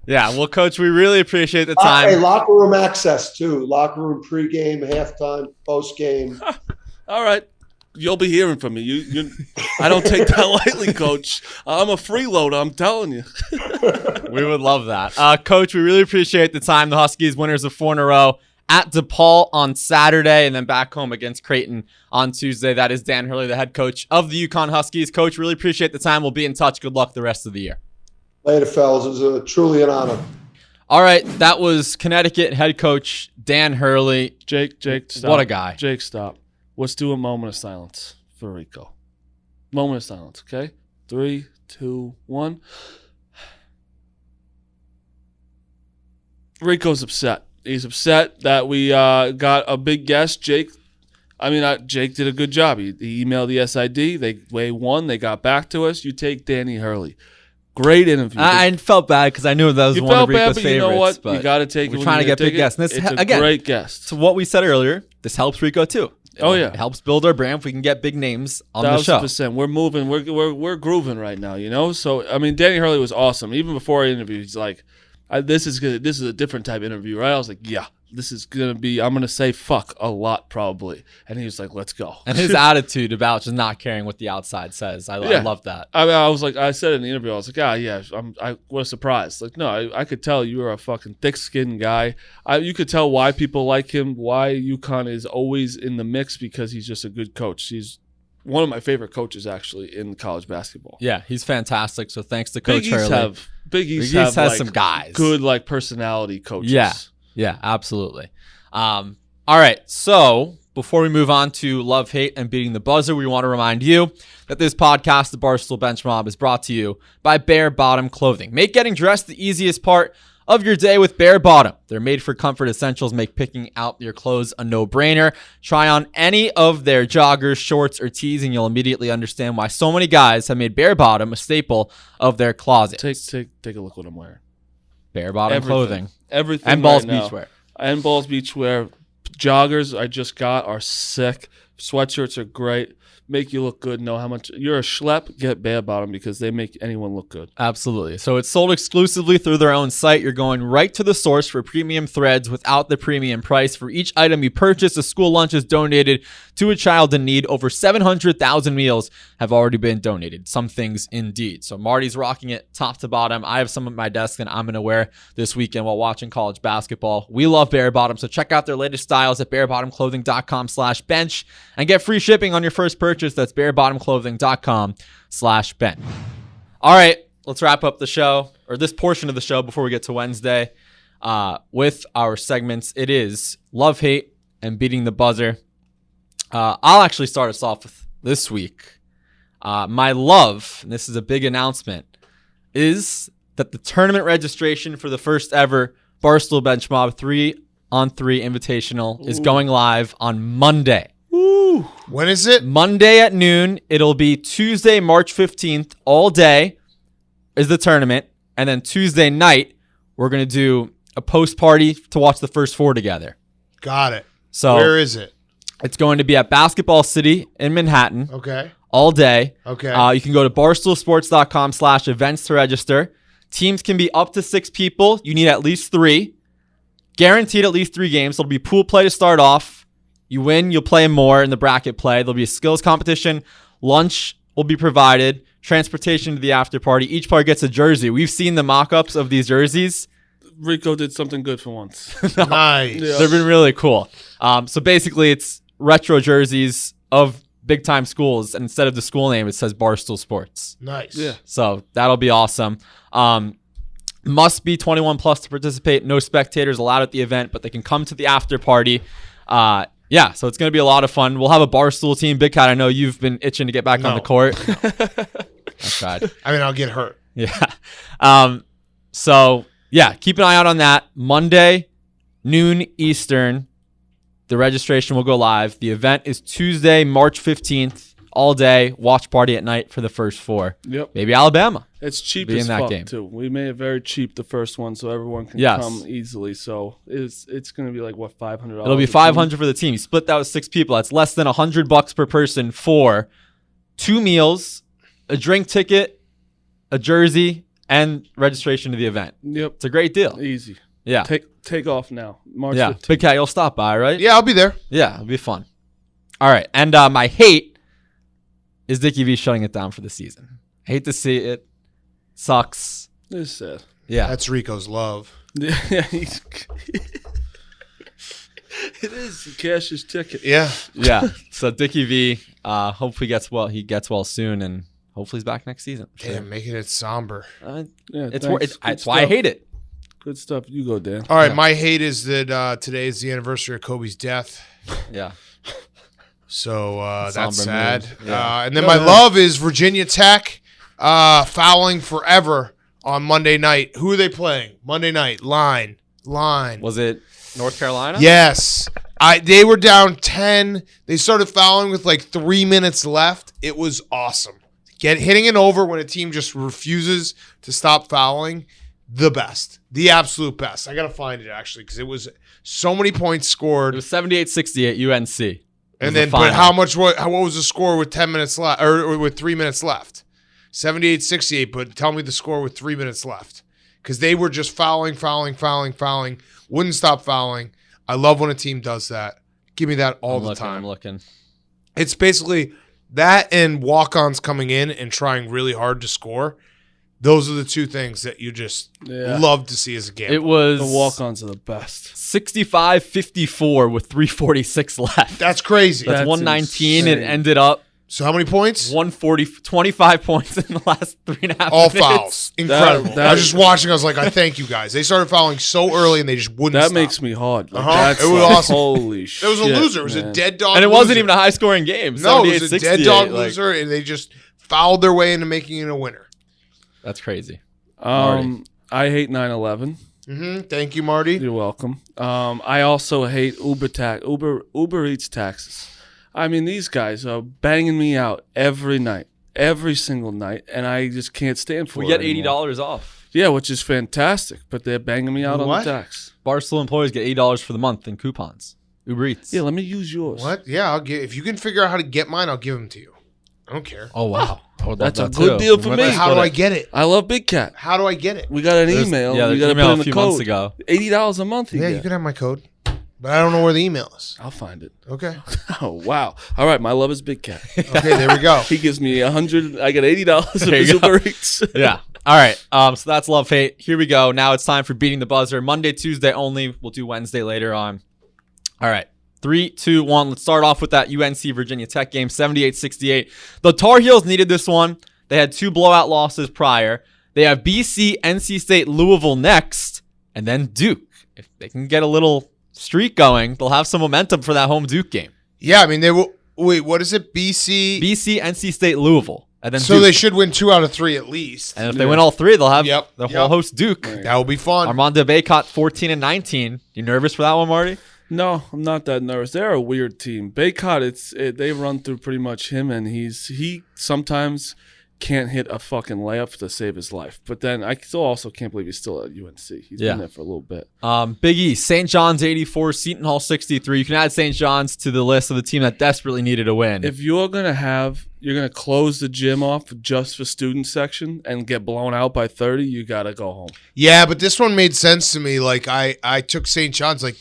Yeah, well, Coach, we really appreciate the time. Hey, locker room access too. Locker room pregame, halftime, postgame. All right, you'll be hearing from me. You I don't take that lightly, Coach. I'm a freeloader. I'm telling you. We would love that, Coach. We really appreciate the time. The Huskies winners of 4 in a row at DePaul on Saturday, and then back home against Creighton on Tuesday. That is Dan Hurley, the head coach of the UConn Huskies. Coach, really appreciate the time. We'll be in touch. Good luck the rest of the year. Later, fellas. It was truly an honor. All right, that was Connecticut head coach Dan Hurley. Jake, stop. What a guy. Jake, stop. Let's do a moment of silence for Rico. Moment of silence, okay? 3, 2, 1. Rico's upset. He's upset that we got a big guest, Jake. Jake did a good job. He emailed the SID. They won. They got back to us. You take Danny Hurley. Great interview. I felt bad because I knew that was one of Rico's favorites. You know what? You got to take it. We're trying to get big guests. It's a great guest. So what we said earlier, this helps Rico too. Oh yeah, it helps build our brand if we can get big names on the show. 1,000%. We're moving. We're grooving right now. So Danny Hurley was awesome. Even before I interviewed, he's like, "This is good. This is a different type of interview, right?" I was like, "Yeah, this is gonna be. I'm gonna say fuck a lot probably." And he was like, "Let's go." And his attitude about just not caring what the outside says, I love that. I was like, I said in the interview, I was like, what a surprise. Like, no, I could tell you were a fucking thick-skinned guy. You could tell why people like him, why UConn is always in the mix, because he's just a good coach. He's one of my favorite coaches actually in college basketball. Yeah, he's fantastic. So thanks to Coach Hurley. Big East has some guys, good personality coaches. Yeah, absolutely. All right, so before we move on to love, hate, and beating the buzzer, we want to remind you that this podcast, the Barstool Bench Mob, is brought to you by Bare Bottom Clothing. Make getting dressed the easiest part of your day with Bare Bottom. They're made for comfort essentials, make picking out your clothes a no-brainer. Try on any of their joggers, shorts, or tees, and you'll immediately understand why so many guys have made Bare Bottom a staple of their closet. Take a look what I'm wearing. Bare Bottom Clothing. Everything. And Balls right Beachwear. And Balls Beachwear. Joggers I just got are sick. Sweatshirts are great. Make you look good. Know how much you're a schlep. Get Bare Bottom because they make anyone look good. Absolutely. So it's sold exclusively through their own site. You're going right to the source for premium threads without the premium price. For each item you purchase, a school lunch is donated to a child in need. Over 700,000 meals have already been donated. Some things indeed. So Marty's rocking it top to bottom. I have some at my desk that I'm going to wear this weekend while watching college basketball. We love Bare Bottom. So check out their latest styles at barebottomclothing.com/bench and get free shipping on your first purchase. That's barebottomclothing.com/bench. All right, let's wrap up the show, or this portion of the show, before we get to Wednesday. with our segments. It is Love, Hate, and Beating the Buzzer. I'll actually start us off with this week. My love, and this is a big announcement, is that the tournament registration for the first ever Barstool Bench Mob 3-on-3 Invitational is going live on Monday. Woo. When is it? Monday at noon. It'll be Tuesday, March 15th. All day is the tournament. And then Tuesday night, we're going to do a post party to watch the first four together. Got it. So where is it? It's going to be at Basketball City in Manhattan. Okay. All day. Okay. You can go to barstoolsports.com/events to register. Teams can be up to 6 people. You need at least 3. Guaranteed at least 3 games. There'll be pool play to start off. You win, you'll play more in the bracket play. There'll be a skills competition. Lunch will be provided. Transportation to the after party. Each player gets a jersey. We've seen the mock-ups of these jerseys. Rico did something good for once. Nice. Yeah. They've been really cool. So basically, it's retro jerseys of big-time schools. And instead of the school name, it says Barstool Sports. Nice. Yeah. So that'll be awesome. Must be 21 plus to participate. No spectators allowed at the event, but they can come to the after party. Yeah, so it's going to be a lot of fun. We'll have a Barstool team. Big Cat, I know you've been itching to get back on the court. I tried. I mean, I'll get hurt. Yeah. So, yeah, keep an eye out on that. Monday, noon Eastern, the registration will go live. The event is Tuesday, March 15th, all day. Watch party at night for the first 4. Yep. Maybe Alabama. It's cheap Be as in that fuck, game. too. We made it very cheap the first one so everyone can Yes. come easily. So it's going to be like, what, $500? It'll be $500 for the team. You split that with 6 people. That's less than $100 per person for 2 meals, a drink ticket, a jersey, and registration to the event. Yep. It's a great deal. Easy. Yeah. Take off now. March Yeah. 15th. Big Cat, you'll stop by, right? Yeah, I'll be there. Yeah, it'll be fun. All right. And my hate is Dickie V shutting it down for the season. Hate to see it. Sucks. It's sad. Yeah. That's Rico's love. Yeah, it is. He cashed his ticket. Yeah. Yeah. So Dickie V, hopefully he gets well soon, and hopefully he's back next season. Damn, making it somber. Yeah, It's thanks. that's Good why I stuff. hate it. Good stuff. You go, Dan. All right, Yeah. my hate is that today is the anniversary of Kobe's death. Yeah. So that's Somber sad. mood. Yeah. And then my love is Virginia Tech fouling forever on Monday night. Who are they playing? Monday night. Line. Was it North Carolina? Yes. They were down 10. They started fouling with like 3 minutes left. It was awesome. Hitting it over when a team just refuses to stop fouling. The best. The absolute best. I got to find it actually because it was so many points scored. It was 78-68 UNC. And then, but what was the score with 10 minutes left, or with 3 minutes left? 78-68, but tell me the score with 3 minutes left. Because they were just fouling, wouldn't stop fouling. I love when a team does that. Give me that all the time. I'm looking. It's basically that and walk-ons coming in and trying really hard to score. Those are the 2 things that you just love to see as a game. It was The walk-ons are the best. 65-54 with 3:46 left. That's crazy. That's That's 119. It insane. ended up So how many points? 140, 25 points in the last 3.5 All minutes. fouls. Incredible. That I was just watching. I was like, I thank you guys. They started fouling so early and they just wouldn't That stop. makes me hard. Like, Uh-huh. that's It was like, awesome. Holy shit. It was a loser. It was a man. dead dog And it wasn't loser. even a high-scoring game. No, it was a dead 78-68, dog like- loser, and they just fouled their way into making it a winner. That's crazy. I hate 9/11. Thank you, Marty. You're welcome. I also hate Uber Eats taxes. I mean, these guys are banging me out every night, every single night, and I just can't stand for We it get anymore. $80 off. Yeah, which is fantastic, but they're banging me out on What? the tax. Barstool employees get $80 for the month in coupons. Uber Eats. Yeah, let me use yours. What? Yeah, I'll give. If you can figure out how to get mine, I'll give them to you. I don't care. Oh, wow. I would love That's a that good too. deal for We me. might But how split do I it. get it? I love Big Cat. How do I get it? We got an There's- email. yeah, we there's got to an email put a in the few code. months ago. $80 a month. Yeah, you can have my code, but I don't know where the email is. I'll find it. Okay. Oh wow! All right, my love is Big Cat. Okay, there we go. He gives me $100. I get $80 of There his you go. Uber Eats. Yeah. All right. So that's love, hate. Here we go. Now it's time for beating the buzzer. Monday, Tuesday only. We'll do Wednesday later on. All right. 3, 2, 1. Let's start off with that UNC Virginia Tech game, 78-68. The Tar Heels needed this one. They had 2 blowout losses prior. They have BC, NC State, Louisville next, and then Duke. if they can get a little streak going, they'll have some momentum for that home Duke game. Yeah, I mean, they will. Wait, what is it? BC, NC State, Louisville. And then so Duke. they should win 2 out of 3 at least. And if they win all 3, they'll have Yep, the whole host Duke. That will be fun. Armando Bacot, 14 and 19. You nervous for that one, Marty? No, I'm not that nervous. They're a weird team. Baycott, they run through pretty much him, and he sometimes can't hit a fucking layup to save his life. But then I still also can't believe he's still at UNC. He's been there for a little bit. Big East, St. John's 84, Seton Hall 63. You can add St. John's to the list of the team that desperately needed a win. If you're gonna close the gym off just for student section and get blown out by 30, you gotta go home. Yeah, but this one made sense to me. Like I took St. John's. Like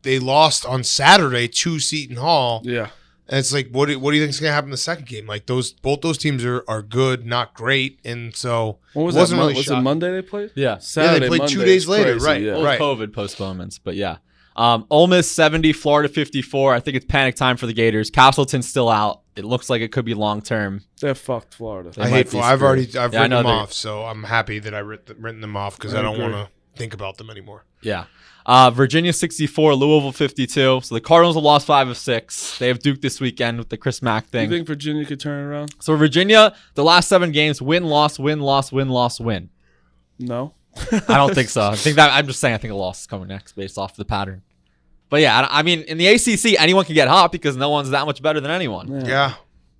they lost on Saturday to Seton Hall. Yeah. And it's like, what do you think is going to happen in the second game? Like both those teams are good, not great, and so what was wasn't that? really Was it Monday they played? Yeah. Saturday. they played Monday. 2 days It's later, crazy, right? Yeah. Both Right. COVID postponements, but yeah. Ole Miss 70, Florida 54. I think it's panic time for the Gators. Castleton's still out. It looks like it could be long term. They're fucked, Florida. I hate Florida. I've written them they're- off, so I'm happy that I've written them off because I don't want to think about them anymore. Yeah. Virginia 64, Louisville 52. So the Cardinals have lost 5 of 6. They have Duke this weekend with the Chris Mack You thing. think Virginia could turn it around? So Virginia, the last 7 games, win, loss, win, loss, win, loss, win. No. I don't think so. I'm just saying I think a loss is coming next based off the pattern. But yeah, I mean, in the ACC, anyone can get hot because no one's that much better than anyone. Yeah.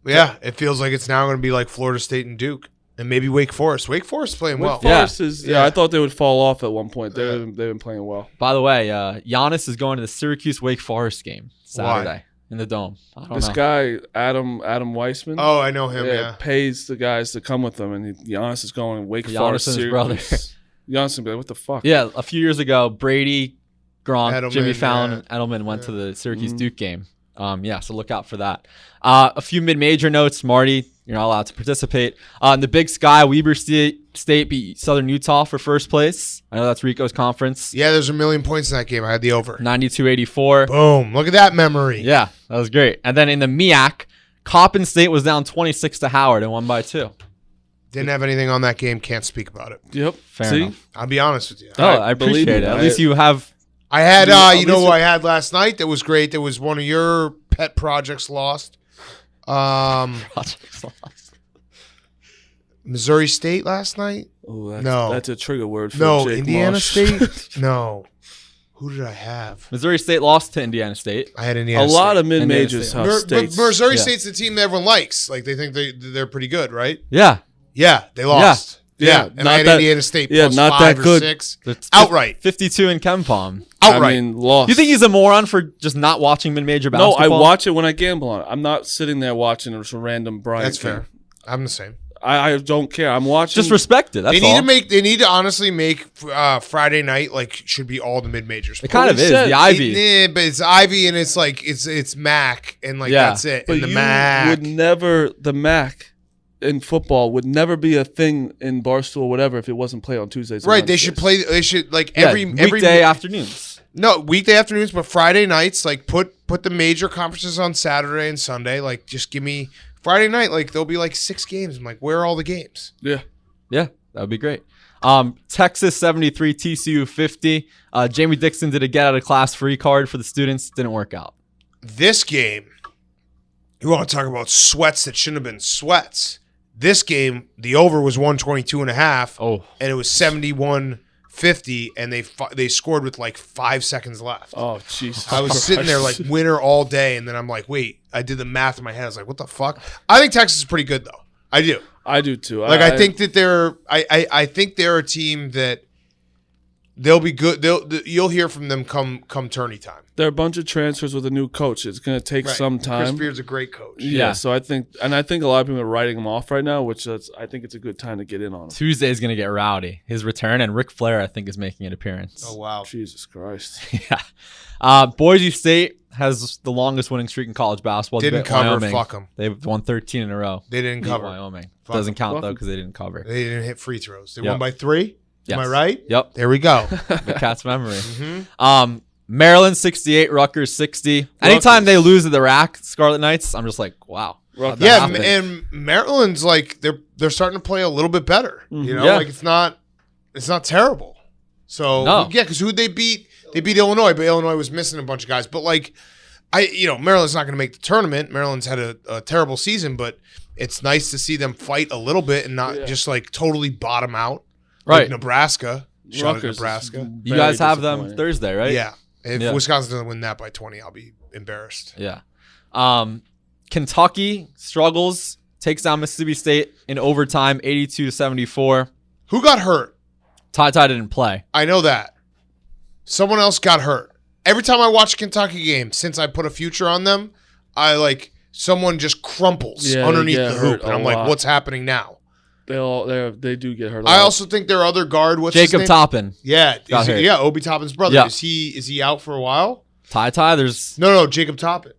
It feels like it's now going to be like Florida State and Duke, and maybe Wake Forest. Wake Forest is playing well. Wake Forest is, I thought they would fall off at one point. They've been playing well. By the way, Giannis is going to the Syracuse-Wake Forest game Saturday in the Dome. I don't know. Guy, Adam Weissman. Oh, I know him. Yeah. Pays the guys to come with him, and Giannis is going to Wake Giannis Forest. and his Syracuse. brother. Giannis will be like, what the fuck? Yeah, a few years ago, Brady, Gronk, Edelman, Jimmy Fallon, and Edelman went to the Syracuse Duke game. So look out for that. A few mid-major notes. Marty, you're not allowed to participate. In the Big Sky, Weber State beat Southern Utah for first place. I know that's Rico's conference. Yeah, there's 1 million points in that game. I had the over. 92-84. Boom. Look at that memory. Yeah, that was great. And then in the MEAC, Coppin State was down 26 to Howard and won by 2. Didn't have anything on that game. Can't speak about it. Yep. Fair See? enough. I'll be honest with you. Oh, I appreciate believe it. me. At least you have... I had, At you know least who I had last night that was great? That was one of your pet projects lost. Missouri State last night? Oh, No. That's a trigger word for No. Jake Indiana Marsh. State? No. Who did I have? Missouri State lost to Indiana State. I had Indiana A State. lot of mid-majors Indiana have But states. Missouri Yeah. State's the team that everyone likes. Like, they think they're pretty good, right? Yeah. Yeah, they lost. Yeah, and not I had that- Indiana State yeah, plus not 5 that or good. 6. That's Outright. 52 in Ken Palm. Outright. I mean, lost. You think he's a moron for just not watching mid-major No, basketball? I watch it when I gamble on it. I'm not sitting there watching a random Bryant. That's game. fair. I'm the same. I don't care. I'm watching. Just respect it. That's They need all. They need to honestly make Friday night like should be all the mid majors. It kind of we is. said The Ivy. But it's Ivy and it's like it's Mac and like Yeah. that's it. But And the you Mac. would never. The MAC in football would never be a thing in Barstool or whatever if it wasn't played on Tuesdays. and Right, they should Wednesdays. play. They should like Yeah, every weekday afternoons. No, weekday afternoons, but Friday nights. Like put the major conferences on Saturday and Sunday. Like just give me Friday night. Like there'll be like 6 games. I'm like, where are all the games? Yeah. Yeah, that would be great. Texas 73, TCU 50. Jamie Dixon did a get out of class free card for the students. Didn't work out. This game, you want to talk about sweats that shouldn't have been sweats. This game, the over was 122.5. Oh. And it was 71-50, and they scored with like 5 seconds left. Oh Jesus! I was sitting there like winner all day, and then I'm like, wait, I did the math in my head. I was like, what the fuck? I think Texas is pretty good though. I do. I do too. Like I think that I think they're a team that they'll be good. You'll hear from them come tourney time. they're a bunch of transfers with a new coach. It's going to take Right. some Chris time. Beard's a great coach. Yeah, so I think a lot of people are writing him off right now, which I think it's a good time to get in on him. Tuesday is going to get rowdy. His return, and Ric Flair, I think, is making an appearance. Oh wow. Jesus Christ! Yeah. Boise State has the longest winning streak in college basketball. Didn't They beat cover. Wyoming. Fuck them. They've won 13 in a row. They didn't Beat cover. Wyoming. Fuck Doesn't 'em. count, Fuck though, 'em. because they didn't cover. They didn't hit free throws. They Yep. won by 3. Am I Yes. right? Yep. There we go. The Cat's memory. Mhm. Maryland 68, Rutgers 60. Anytime they lose at the rack, Scarlet Knights, I'm just like, wow. how'd that Yeah, happen? and Maryland's like they're starting to play a little bit better. You know, Yeah. like it's not terrible. So No. yeah, because who'd they beat? They beat Illinois, but Illinois was missing a bunch of guys. But like, Maryland's not going to make the tournament. Maryland's had a terrible season, but it's nice to see them fight a little bit and not just like totally bottom out. Right. Like Nebraska. Shout out to Rutgers Nebraska. You guys have them Thursday, right? Yeah. If Wisconsin doesn't win that by 20, I'll be embarrassed. Yeah. Kentucky struggles, takes down Mississippi State in overtime, 82-74. Who got hurt? Ty didn't play. I know that. Someone else got hurt. Every time I watch a Kentucky game, since I put a future on them, someone just crumples underneath the hoop. And I'm like, what's happening now? They do get hurt. I also think their other guard, what's Jacob his name? Toppin. Yeah. Obi Toppin's brother. Yeah. Is he out for a while? Ty, there's No, Jacob Toppin.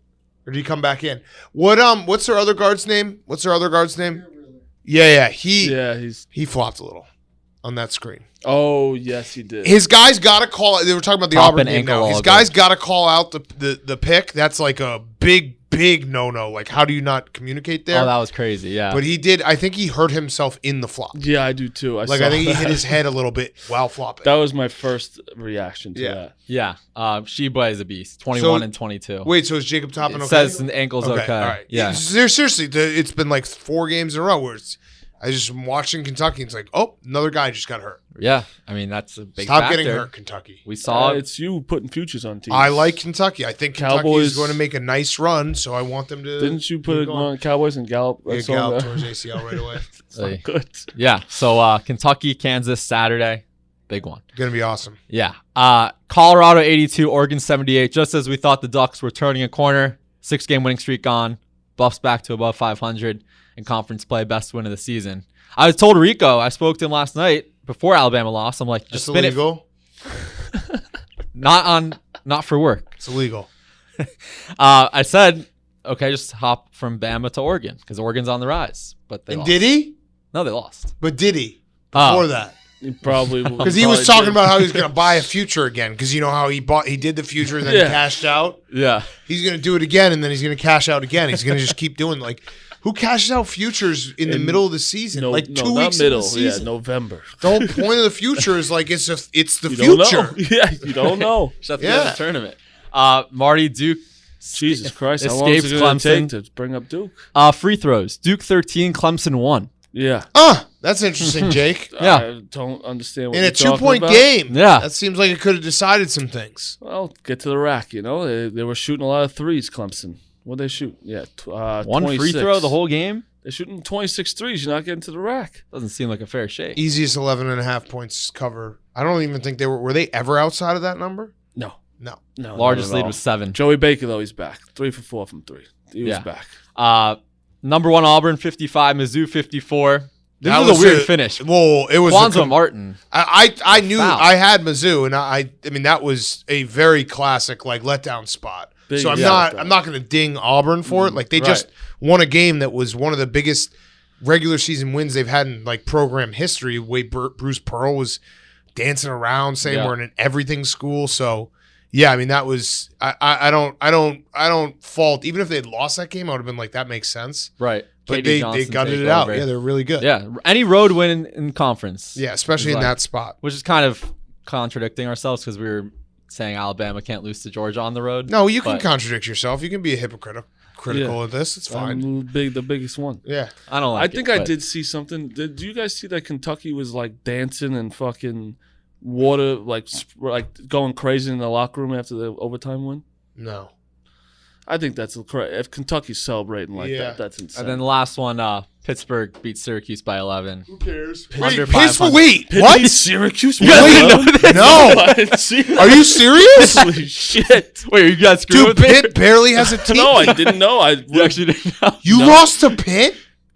Or did he come back in? What's their other guard's name? Yeah. He flopped a little on that screen. Oh, yes, he did. His guys got to call. They were talking about the Toppin Auburn game now. His ankle guys got to call out the pick. That's like a big no-no. Like, how do you not communicate there? Oh, that was crazy. Yeah. But he did. I think he hurt himself in the flop. Yeah, I do too. I think he hit his head a little bit while flopping. That was my first reaction to that. Yeah. Sheba is a beast. 21 and 22. Wait, so is Jacob Toppin okay? It says the ankle's okay. All right. Yeah. Seriously, it's been like 4 games in a row where I just am watching Kentucky. And it's like, oh, another guy just got hurt. Yeah, I mean that's a big Stop factor. getting hurt, Kentucky. We saw it's you putting futures on teams. I like Kentucky. I think Kentucky Cowboys is going to make a nice run, so I want them to. Didn't you put on Cowboys and Gallup? Yeah, Gallup towards ACL right away. It's not good. Yeah, so Kentucky, Kansas Saturday, big one. Going to be awesome. Yeah, Colorado 82, Oregon 78. Just as we thought the Ducks were turning a corner, 6-game winning streak gone, Buffs back to above 500 in conference play, best win of the season. I told Rico, I spoke to him last night before Alabama lost. I'm like, just spin illegal? It. Not for work. It's illegal. I said, okay, just hop from Bama to Oregon because Oregon's on the rise. But they lost. Did he? No, they lost. But did he? Before that? He probably because he was talking about how he was going to buy a future again because you know how he did the future and then he cashed out. Yeah, he's going to do it again and then he's going to cash out again. He's going to just keep doing like. Who cashes out futures in the middle of the season? 2 weeks into the season. Yeah, November. The whole point of the future is like it's the you future. Yeah, you don't know. Just the tournament. Marty, Duke. Jesus Christ! How long is it going to take to bring up Duke? Free throws. Duke 13, Clemson 1. Yeah. That's interesting, Jake. Yeah. I don't understand what in a you're 2-point about. game. Yeah. That seems like it could have decided some things. Well, get to the rack. You know, they were shooting a lot of threes. Clemson. What'd they shoot? Yeah, 1 26. free throw the whole game. They're shooting 26 threes. You're not getting to the rack. Doesn't seem like a fair shake. Easiest 11.5 points cover. I don't even think were they ever outside of that number? No. Largest lead was 7. Joey Baker, though, he's back. 3 for 4 from 3. He was back. Number 1 Auburn 55, Mizzou 54. This was a weird finish. Well, it was Kwanzaa Martin. I knew I had Mizzou, and I mean that was a very classic like letdown spot. So I'm not going to ding Auburn for it. Like they just won a game that was one of the biggest regular season wins they've had in like program history. The way Bruce Pearl was dancing around saying we're in an everything school. So yeah, I mean that was I don't fault even if they'd lost that game. I would have been like that makes sense. Right. But they gutted it out. Yeah, they're really good. Yeah, any road win in conference. Yeah, especially in that spot. Which is kind of contradicting ourselves because we were saying Alabama can't lose to Georgia on the road. No, you can contradict yourself. You can be a critical of this. It's fine. I'm the biggest one. Yeah. I don't like I think I did see something. Did you guys see that Kentucky was like dancing and fucking water, like going crazy in the locker room after the overtime win? No. I think that's correct. If Kentucky's celebrating like that, that's insane. And then the last one, Pittsburgh beat Syracuse by 11. Who cares? Wait, what? Syracuse? No. Are you serious? Holy shit. Wait, you guys screwed with Pitt barely has a team? No, I didn't know. You actually didn't know? You lost to Pitt?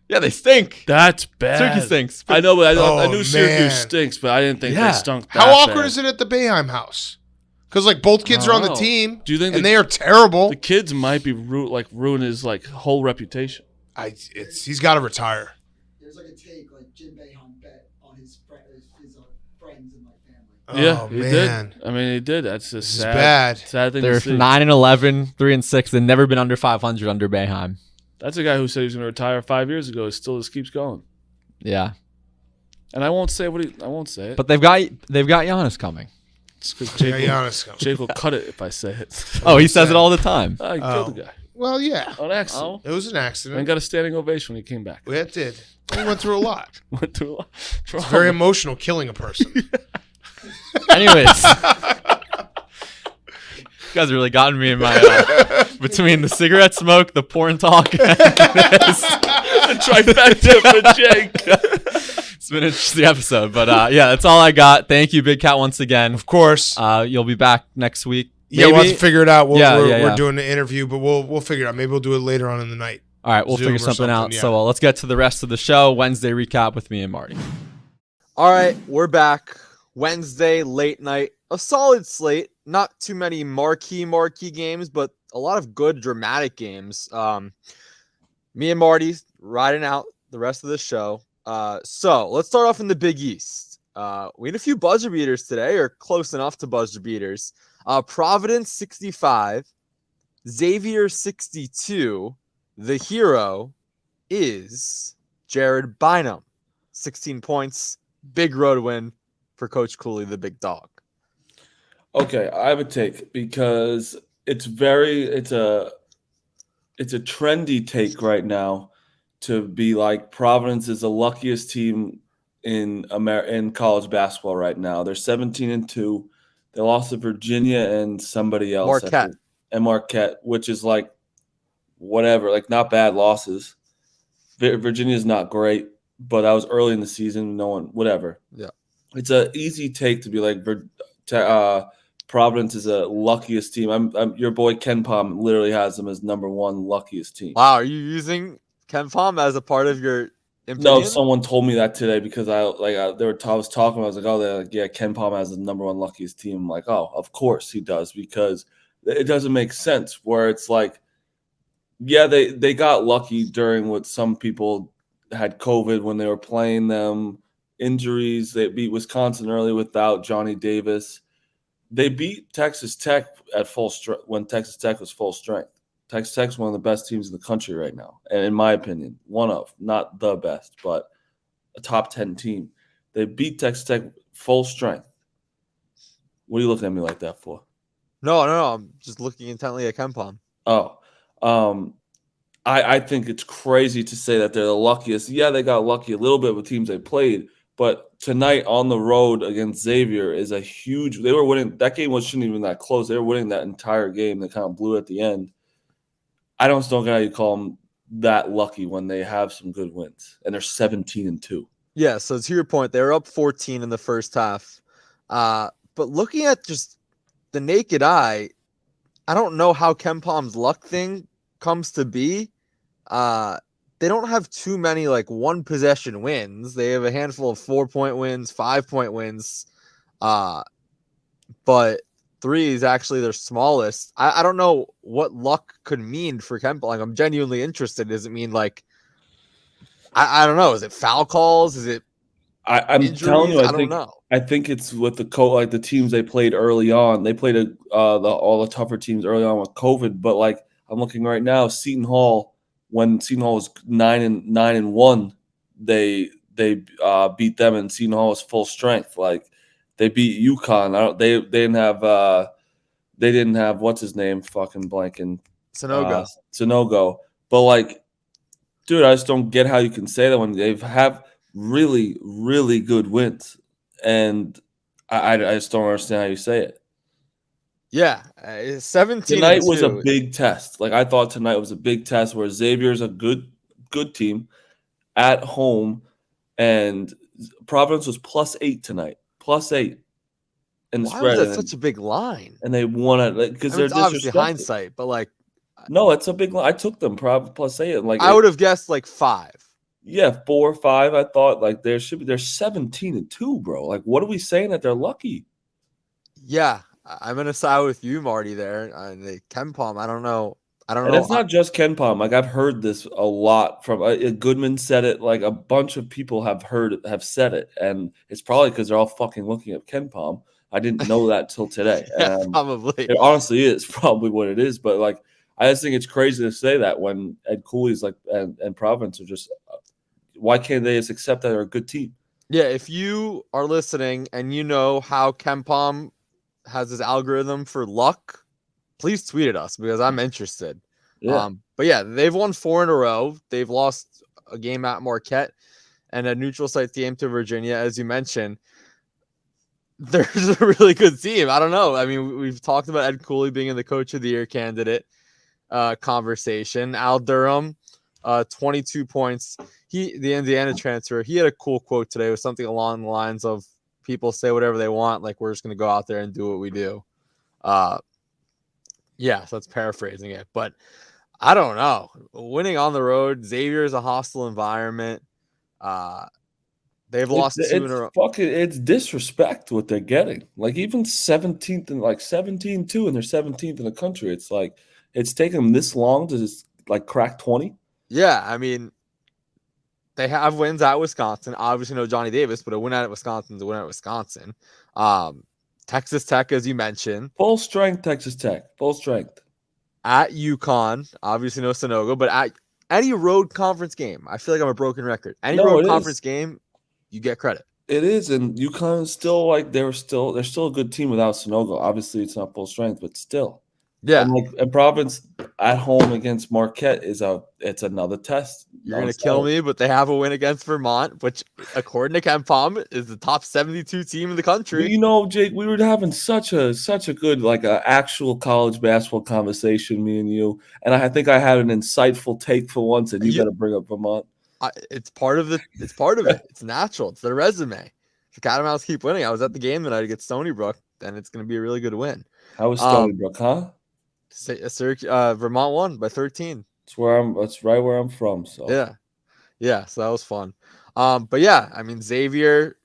Yeah, they stink. That's bad. Syracuse stinks. I know, but I knew man. Syracuse stinks, but I didn't think they stunk that How awkward bad. is it at the Bayheim house? Because like both kids are on the team, do you think they are terrible. The kids might be ruin his like whole reputation. He's got to retire. There's like a take like Jim Boeheim bet on his friends and like family. Oh, he man. did. I mean, he did. That's a bad thing They're to see. 9-11, 3-6. They've never been under 500 under Boeheim. That's a guy who said he was going to retire 5 years ago. It still just keeps going. Yeah. And I won't say I won't say it. But they've got Giannis coming. It's 'cause Jake, Giannis. Jake will cut it if I say it. Oh, he says it all the time. I killed the guy Well, yeah. on accident. It was an And accident. got a standing ovation when he came back. It did. We went through a lot. Went through a lot. It's very emotional killing a person. Anyways. You guys really gotten me in my between the cigarette smoke, the porn talk, and this. Trifecta for Jake. It's been an interesting episode, but yeah, that's all I got. Thank you, Big Cat, once again. Of course. You'll be back next week. Yeah, we'll have to figure it out. We're Yeah. doing the interview, but we'll figure it out. Maybe we'll do it later on in the night. All right, we'll Zoom figure or something out. something, yeah. So let's get to the rest of the show. Wednesday recap with me and Marty. All right, we're back. Wednesday, late night. A solid slate. Not too many marquee games, but a lot of good dramatic games. Me and Marty riding out the rest of the show. So let's start off in the Big East. We had a few buzzer beaters today, or close enough to buzzer beaters. Providence 65, Xavier 62. The hero is Jared Bynum. 16 points. Big road win for Coach Cooley, the big dog. Okay, I have a take because it's a trendy take right now to be like Providence is the luckiest team in college basketball right now. They're 17-2. They lost to Virginia and somebody else. Marquette. And Marquette, which is like whatever, like not bad losses. Virginia's not great, but that was early in the season. No one, whatever. Yeah. It's an easy take to be like Providence is the luckiest team. I'm your boy Ken Pom literally has them as number one luckiest team. Wow, are you using Ken Pom as a part of your opinion? No, someone told me that today because I was talking. I was like, oh, they're like, yeah, Ken Pom has the number one luckiest team. I'm like, oh, of course he does because it doesn't make sense where it's like, yeah, they got lucky during what some people had COVID when they were playing them. Injuries. They beat Wisconsin early without Johnny Davis. They beat Texas Tech at full strength when Texas Tech was full strength. Texas Tech's one of the best teams in the country right now, and in my opinion, one of, not the best, but a top 10 team. They beat Texas Tech full strength. What are you looking at me like that for? No, I'm just looking intently at Ken Pom. Oh, I think it's crazy to say that they're the luckiest. Yeah, they got lucky a little bit with teams they played, but tonight on the road against Xavier is a huge. They were winning. That game wasn't even that close. They were winning that entire game. They kind of blew at the end. I don't get how you call them that lucky when they have some good wins and they're 17-2. Yeah, so to your point, they were up 14 in the first half. But looking at just the naked eye, I don't know how Ken Pom's luck thing comes to be. They don't have too many like one possession wins. They have a handful of 4-point wins, 5-point wins. But 3 is actually their smallest. I don't know what luck could mean for Ken Pom. Like, I'm genuinely interested. Does it mean like I don't know? Is it foul calls? Is it I'm injuries? telling you, I don't know. I think it's with the teams they played early on. They played all the tougher teams early on with COVID. But like I'm looking right now, Seton Hall. When Seton Hall was 9-1, they beat them, and Seton Hall was full strength. Like they beat UConn. They didn't have what's his name, fucking blanking Sonogo. But like, dude, I just don't get how you can say that when they have really, really good wins, and I just don't understand how you say it. Yeah, 17. Tonight was a big test. Like I thought tonight was a big test where Xavier's a good team at home, and Providence was +8 tonight, +8 in the Why spread. was that such a big line? And they won it because they're it's obviously disrespectful. hindsight, but like, No, it's a big line. I took them +8. And like I would have guessed like 5. Yeah, 4 or 5. I thought like they're 17-2, bro. Like what are we saying that they're lucky? Yeah, I'm gonna side with you, Marty. There, the Ken Pom. I don't know. And it's not just Ken Pom. Like I've heard this a lot from Goodman said it. Like a bunch of people have said it, and it's probably because they're all fucking looking at Ken Pom. I didn't know that till today. Yeah, probably. It honestly is probably what it is. But like, I just think it's crazy to say that when Ed Cooley's like and Providence are just. Why can't they just accept that they're a good team? Yeah, if you are listening and you know how Ken Pom has this algorithm for luck, please tweet at us because I'm interested. Yeah. But yeah, they've won 4 in a row. They've lost a game at Marquette and a neutral site game to Virginia, as you mentioned. There's a really good team. I don't know. I mean, we've talked about Ed Cooley being in the Coach of the Year candidate conversation. Al Durham, 22 points. The Indiana transfer, he had a cool quote today. It was something along the lines of, people say whatever they want, like we're just going to go out there and do what we do. Yeah, so that's paraphrasing it. But I don't know. Winning on the road, Xavier is a hostile environment. They've lost 2 in a row. It's disrespect what they're getting. Like even 17th and like 17-2 and they're 17th in the country. It's like it's taken them this long to just like crack 20. Yeah, I mean, they have wins at Wisconsin. Obviously, no Johnny Davis, but a win at Wisconsin is a win at Wisconsin. Texas Tech, as you mentioned. Full strength Texas Tech. Full strength. At UConn, obviously no Sonogo, but at any road conference game, I feel like I'm a broken record. Any road conference game, you get credit. It is, and UConn is still like they're still a good team without Sonogo. Obviously, it's not full strength, but still. Yeah. And Providence at home against Marquette it's another test. You're gonna kill me, but they have a win against Vermont, which, according to Ken Palm, is the top 72 team in the country. You know, Jake, we were having such a good like a actual college basketball conversation, me and you, and I think I had an insightful take for once, and you got to bring up Vermont. It's part of it. It's natural. It's their resume. The Catamounts keep winning. I was at the game tonight against Stony Brook, and it's going to be a really good win. How was Stony Brook, huh? Vermont won by 13. That's right where I'm from. So yeah. So that was fun. But yeah, I mean Xavier,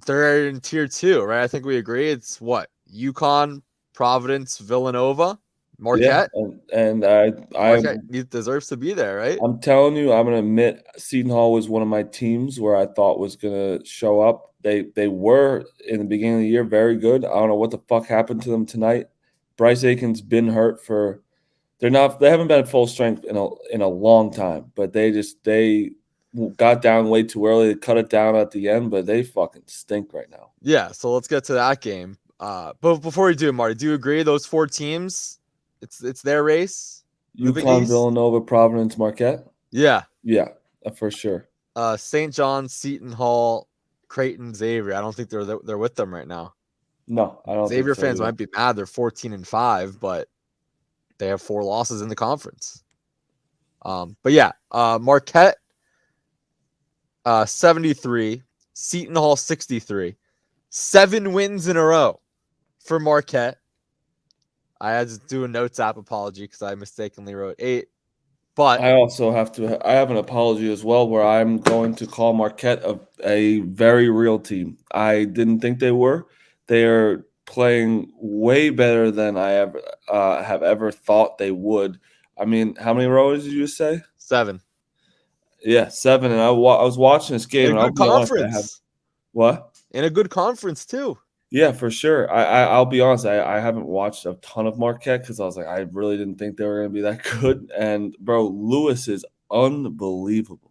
they're in tier 2, right? I think we agree. It's what, UConn, Providence, Villanova, Marquette. Yeah, and Marquette deserves to be there, right? I'm telling you, I'm gonna admit, Seton Hall was one of my teams where I thought was gonna show up. They were in the beginning of the year very good. I don't know what the fuck happened to them tonight. Bryce Aiken's been hurt for. They haven't been at full strength in a long time, but they got down way too early. They cut it down at the end, but they fucking stink right now. Yeah, so let's get to that game. But before we do, Marty, do you agree those 4 teams, it's their race? UConn, Villanova, Providence, Marquette? Yeah. Yeah, for sure. St. John's, Seton Hall, Creighton, Xavier. I don't think they're with them right now. No, I don't. Xavier fans might be mad. They're 14-5, but they have 4 losses in the conference. But yeah, Marquette 73, Seton Hall 63, 7 wins in a row for Marquette. I had to do a Notes app apology because I mistakenly wrote 8. But I also I have an apology as well, where I'm going to call Marquette a very real team. I didn't think they were. They are playing way better than I ever have ever thought they would. I mean, how many rows did you say? 7. Yeah, 7. And I was watching this game. In a good conference. What? In a good conference too. Yeah, for sure. I'll be honest. I haven't watched a ton of Marquette because I was like, I really didn't think they were going to be that good. And bro, Lewis is unbelievable.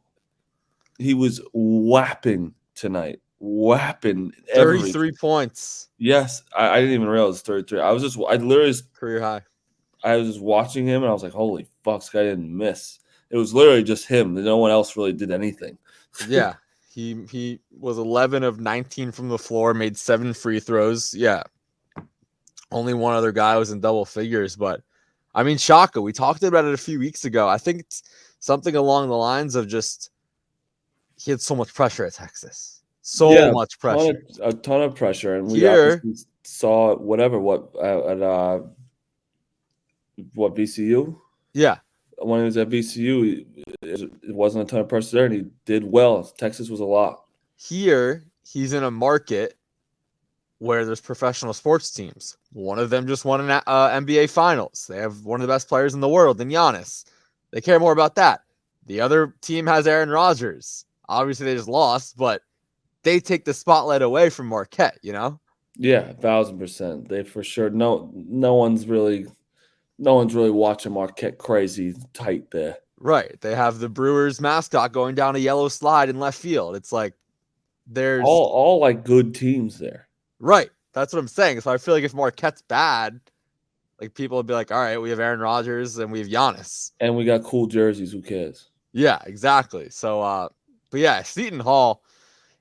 He was whapping tonight. Whapping 33 points. Yes, I didn't even realize it was 33. I literally career high. I was just watching him and I was like, holy fuck, this guy didn't miss. It was literally just him. No one else really did anything. Yeah. He was 11 of 19 from the floor, made 7 free throws. Yeah. Only one other guy was in double figures, but I mean, Shaka, we talked about it a few weeks ago. I think it's something along the lines of just he had so much pressure at Texas. Much pressure. A ton of pressure. And we obviously saw what VCU? Yeah. When he was at VCU, it wasn't a ton of pressure there, and he did well. Texas was a lot. Here, he's in a market where there's professional sports teams. One of them just won an NBA Finals. They have one of the best players in the world in Giannis. They care more about that. The other team has Aaron Rodgers. Obviously, they just lost, but they take the spotlight away from Marquette, you know? Yeah, 1,000%. They for sure. No one's really watching Marquette crazy tight there. Right. They have the Brewers mascot going down a yellow slide in left field. It's like there's all like good teams there. Right. That's what I'm saying. So I feel like if Marquette's bad, like people would be like, all right, we have Aaron Rodgers and we have Giannis. And we got cool jerseys. Who cares? Yeah, exactly. So, but yeah, Seton Hall,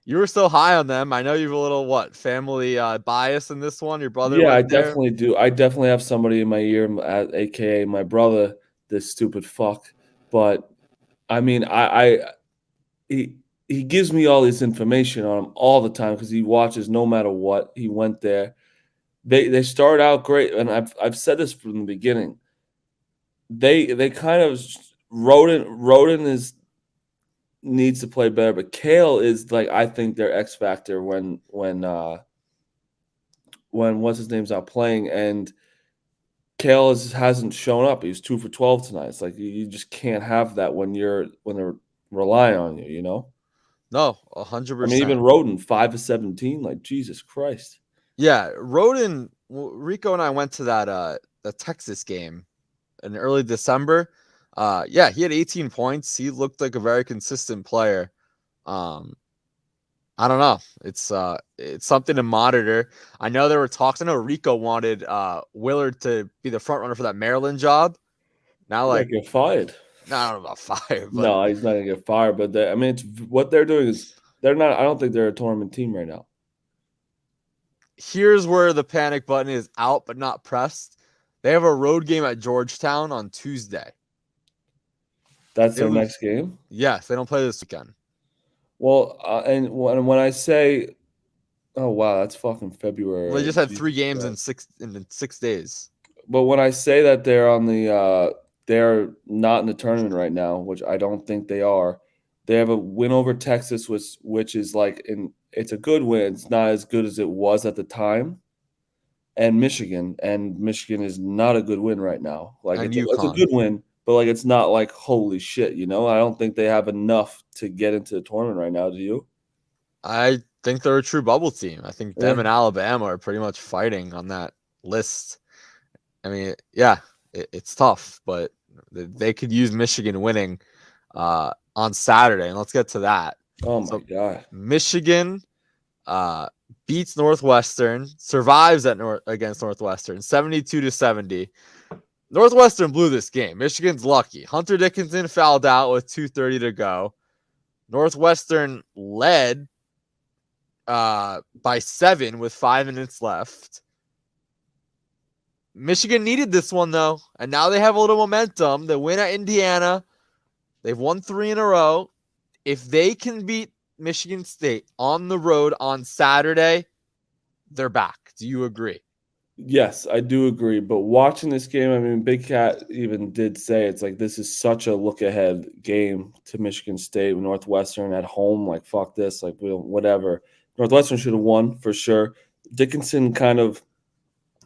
you were so high on them. I know you have a little family bias in this one. Your brother Yeah, I went there. definitely do. I definitely have somebody in my ear, aka my brother, this stupid fuck. But I mean, he gives me all this information on him all the time because he watches no matter what. He went there. They start out great, and I've said this from the beginning. They kind of Roden needs to play better, but Kale is like, I think their X factor when what's his name's out playing, and Kale hasn't shown up. He was 2 for 12 tonight. It's like you just can't have that when they're relying on you. You know. No, 100%. I mean, even Roden 5 of 17. Like Jesus Christ. Yeah, Roden. Rico and I went to that the Texas game in early December. Yeah, he had 18 points. He looked like a very consistent player. I don't know. It's something to monitor. I know there were talks. I know Rico wanted Willard to be the front runner for that Maryland job. Now, like, get fired. no, I don't know about fired. But No, he's not gonna get fired. But I mean, what they're doing is they're not. I don't think they're a tournament team right now. here's where the panic button is out but not pressed. They have a road game at Georgetown on Tuesday. That's their next game. Yes, they don't play this weekend. Well, and when I say, oh wow, that's fucking February. Well, they just had 3 games in 6 days. But when I say that they're on the they're not in the tournament right now, which I don't think they are. They have a win over Texas, which is like it's a good win. It's not as good as it was at the time. And Michigan is not a good win right now. Like it's a good win, but like it's not like holy shit, you know. I don't think they have enough to get into the tournament right now. Do you? I think they're a true bubble team. I think them and Alabama are pretty much fighting on that list. I mean, yeah, it's tough, but they could use Michigan winning on Saturday, and let's get to that. Oh my god! Michigan beats Northwestern, survives against Northwestern, 72-70. Northwestern blew this game. Michigan's lucky. Hunter Dickinson fouled out with 2:30 to go. Northwestern led by 7 with 5 minutes left. Michigan needed this one, though, and now they have a little momentum. They win at Indiana. They've won 3 in a row. If they can beat Michigan State on the road on Saturday, they're back. Do you agree? Yes, I do agree. But watching this game, I mean, Big Cat even did say it's like this is such a look-ahead game to Michigan State, Northwestern at home. Like, fuck this. Like, whatever. Northwestern should have won for sure. Dickinson kind of,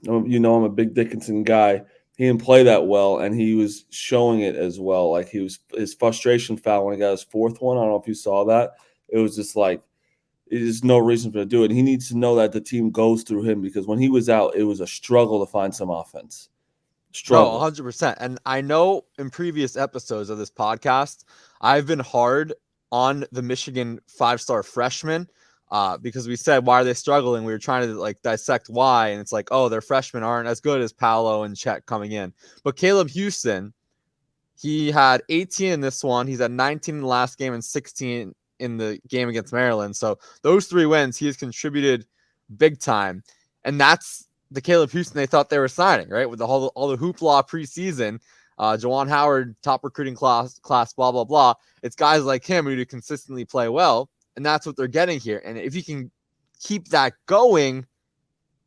you know, I'm a big Dickinson guy. He didn't play that well, and he was showing it as well. Like his frustration foul when he got his 4th one. I don't know if you saw that. It was just like there's no reason for him to do it. He needs to know that the team goes through him because when he was out, it was a struggle to find some offense. Struggle. No, 100%. And I know in previous episodes of this podcast, I've been hard on the Michigan 5-star freshman. Because we said, why are they struggling? We were trying to like dissect why. And it's like, oh, their freshmen aren't as good as Paolo and Chet coming in. But Caleb Houston, he had 18 in this one. He's had 19 in the last game and 16 in the game against Maryland. So those 3 wins, he has contributed big time. And that's the Caleb Houston they thought they were signing, right? With all the hoopla preseason, Juwan Howard, top recruiting class, blah, blah, blah. It's guys like him who do consistently play well. And that's what they're getting here. And if you can keep that going,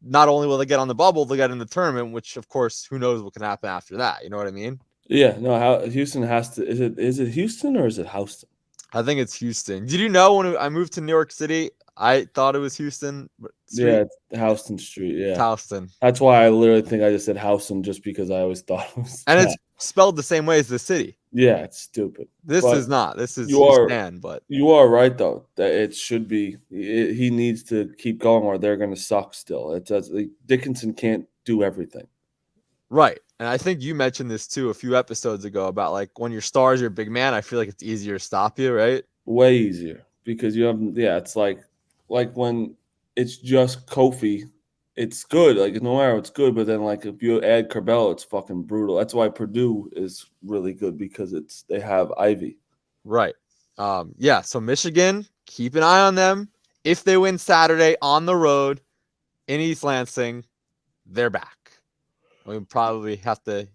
not only will they get on the bubble, they'll get in the tournament, which, of course, who knows what can happen after that. You know what I mean? Yeah. No, Houston has to. Is it Houston or is it Houston? I think it's Houston. Did you know when I moved to New York City, I thought it was Houston? Yeah, it's Houston Street. Yeah. Houston. That's why I literally think I just said Houston just because I always thought it was. And it's spelled the same way as the city. Yeah, it's stupid. This is not. This is Houston, but you are right though. That it should be. He needs to keep going, or they're going to suck. Still, it does. Dickinson can't do everything. Right, and I think you mentioned this too a few episodes ago about like when your stars are big man. I feel like it's easier to stop you, right? Way easier because you have. Yeah, it's like when it's just Kofi it's good. Like no matter it's good, but then like if you add Corbell, it's fucking brutal. That's why Purdue is really good because they have Ivy. Right. Yeah. So Michigan, keep an eye on them. If they win Saturday on the road in East Lansing, they're back. We probably have to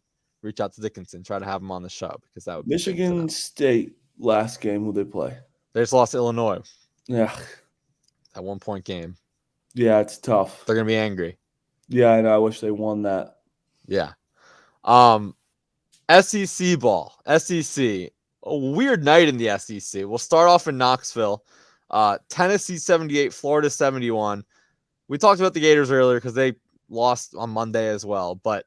reach out to Dickinson, try to have him on the show because that would be big for Michigan them. State last game who they play. They just lost to Illinois. Yeah. At 1 point game. Yeah, it's tough. They're gonna be angry. Yeah, I know. I wish they won that. Yeah. SEC ball. SEC. A weird night in the SEC. We'll start off in Knoxville. Tennessee 78, Florida 71. We talked about the Gators earlier because they lost on Monday as well, but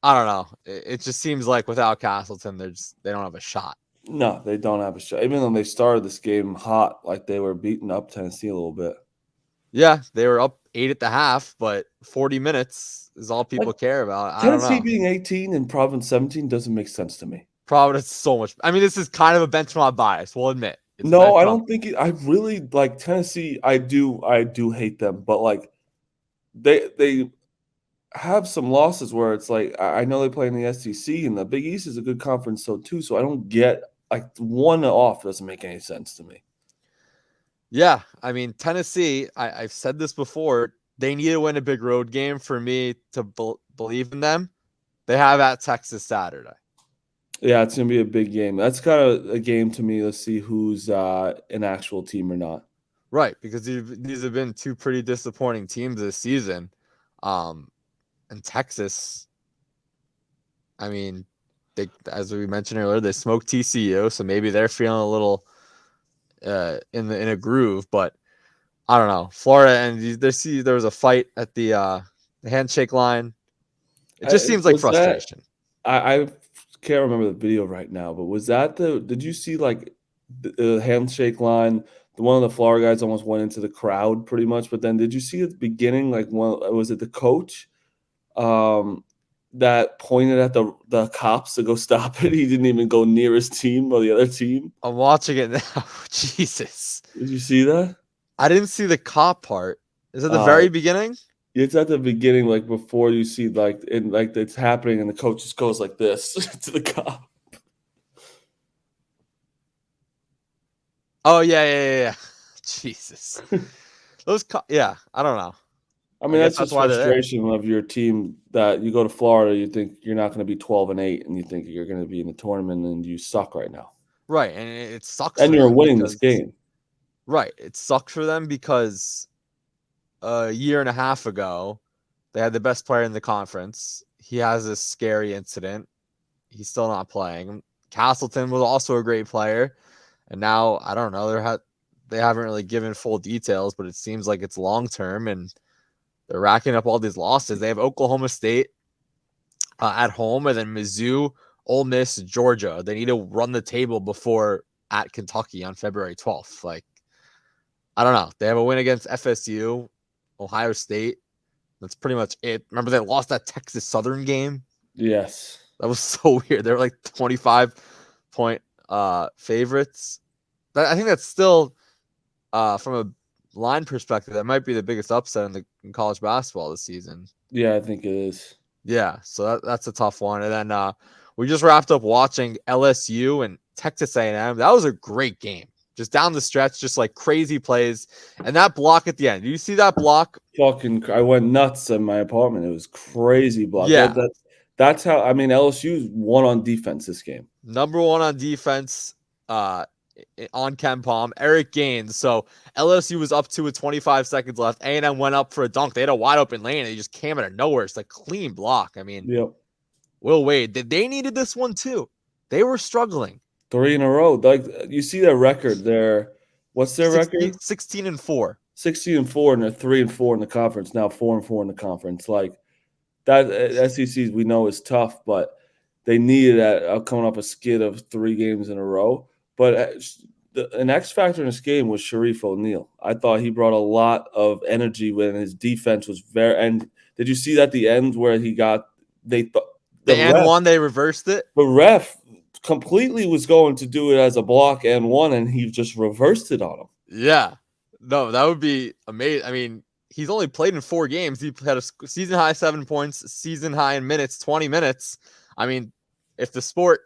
I don't know. It just seems like without Castleton, they don't have a shot. No, they don't have a shot. Even though they started this game hot, like they were beating up Tennessee a little bit. Yeah, they were up 8 at the half, but 40 minutes is all people care about. I don't Tennessee know. being 18 and Providence 17 doesn't make sense to me. Providence so much. I mean, this is kind of a benchmark bias. We'll admit. No, I don't think I really like Tennessee. I do hate them, but like they have some losses where it's like I know they play in the SEC and the Big East is a good conference, so too. So I don't get like one off doesn't make any sense to me. Yeah, I mean Tennessee. I've said this before. They need to win a big road game for me to believe in them. They have at Texas Saturday. Yeah, it's gonna be a big game. That's kind of a game to me. Let's see who's an actual team or not. Right, because these have been two pretty disappointing teams this season. And Texas, I mean, as we mentioned earlier, they smoked TCU, so maybe they're feeling a little in a groove. But I don't know. Florida and there was a fight at the handshake line. It just seems like frustration. I can't remember the video right now, but was that did you see like the handshake line? One of the Florida guys almost went into the crowd pretty much, but then did you see at the beginning, like was it the coach that pointed at the cops to go stop it? He didn't even go near his team or the other team. I'm watching it now. Jesus. Did you see that? I didn't see the cop part. Is it the very beginning? It's at the beginning, like before you see like it's happening, and the coach just goes like this to the cop. Oh yeah. Jesus. Yeah, I don't know. I mean, that's just frustration of your team that you go to Florida, you think you're not going to be 12-8, and you think you're going to be in the tournament, and you suck right now. Right, and it sucks. And you're winning this game. Right, it sucks for them because a year and a half ago, they had the best player in the conference. He has this scary incident. He's still not playing. Castleton was also a great player, and now I don't know. They haven't really given full details, but it seems like it's long term, and they're racking up all these losses. They have Oklahoma State at home, and then Mizzou, Ole Miss, Georgia. They need to run the table before at Kentucky on February 12th. Like, I don't know. They have a win against FSU, Ohio State. That's pretty much it. Remember they lost that Texas Southern game? Yes. That was so weird. They were like 25-point favorites. I think that's still, from a line perspective, that might be the biggest upset in college basketball this season. Yeah, I think it is. Yeah, so that's a tough one. And then we just wrapped up watching LSU and Texas A&M. That was a great game. Just down the stretch, just like crazy plays. And that block at the end. Do you see that block? I went nuts in my apartment. It was crazy block. Yeah. That's how, I mean, LSU's won on defense this game. Number one on defense on KenPom, Eric Gaines. So LSU was up 2 with 25 seconds left. A&M went up for a dunk. They had a wide open lane. And they just came out of nowhere. It's like clean block. I mean, yep. Will Wade, they needed this one too. They were struggling. 3 in a row. Like you see their record there. What's their record? 16-4. 16-4, and they're 3-4 in the conference. Now 4-4 in the conference. Like that SEC we know is tough, but they needed that coming off a skid of 3 games in a row. But an X factor in this game was Sharif O'Neal. I thought he brought a lot of energy when his defense was very. And did you see that at the end where he got the and one they reversed it? The ref completely was going to do it as a block and one, and he just reversed it on him. Yeah. No, that would be amazing. I mean, he's only played in 4 games. He had a season high 7 points, season high in minutes, 20 minutes. I mean, if the sport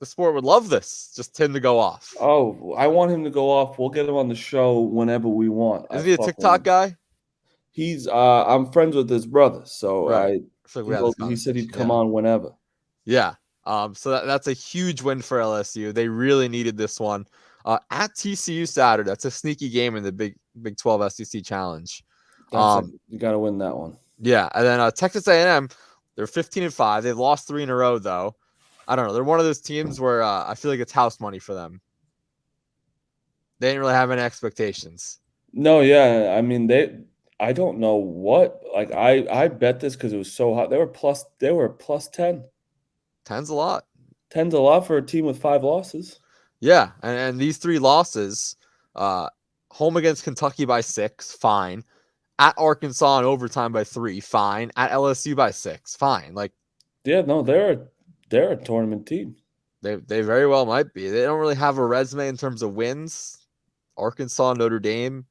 would love this, just him to go off. Oh, I want him to go off. We'll get him on the show whenever we want. Is he a TikTok guy? He's I'm friends with his brother, so Right. So he said he'd come on whenever. Yeah. So that's a huge win for LSU. They really needed this one. At TCU Saturday. That's a sneaky game in the Big 12 SEC Challenge. You got to win that one. Yeah, and then Texas A&M, they're 15-5. They've lost 3 in a row though. I don't know. They're one of those teams where I feel like it's house money for them. They didn't really have any expectations. No, yeah. I mean, I don't know what. Like I bet this because it was so hot. They were plus 10. 10's a lot. 10's a lot for a team with 5 losses. Yeah, and these 3 losses, home against Kentucky by 6, fine. At Arkansas in overtime by 3, fine. At LSU by 6, fine. Like, yeah, no, they're a tournament team. They very well might be. They don't really have a resume in terms of wins. Arkansas, Notre Dame,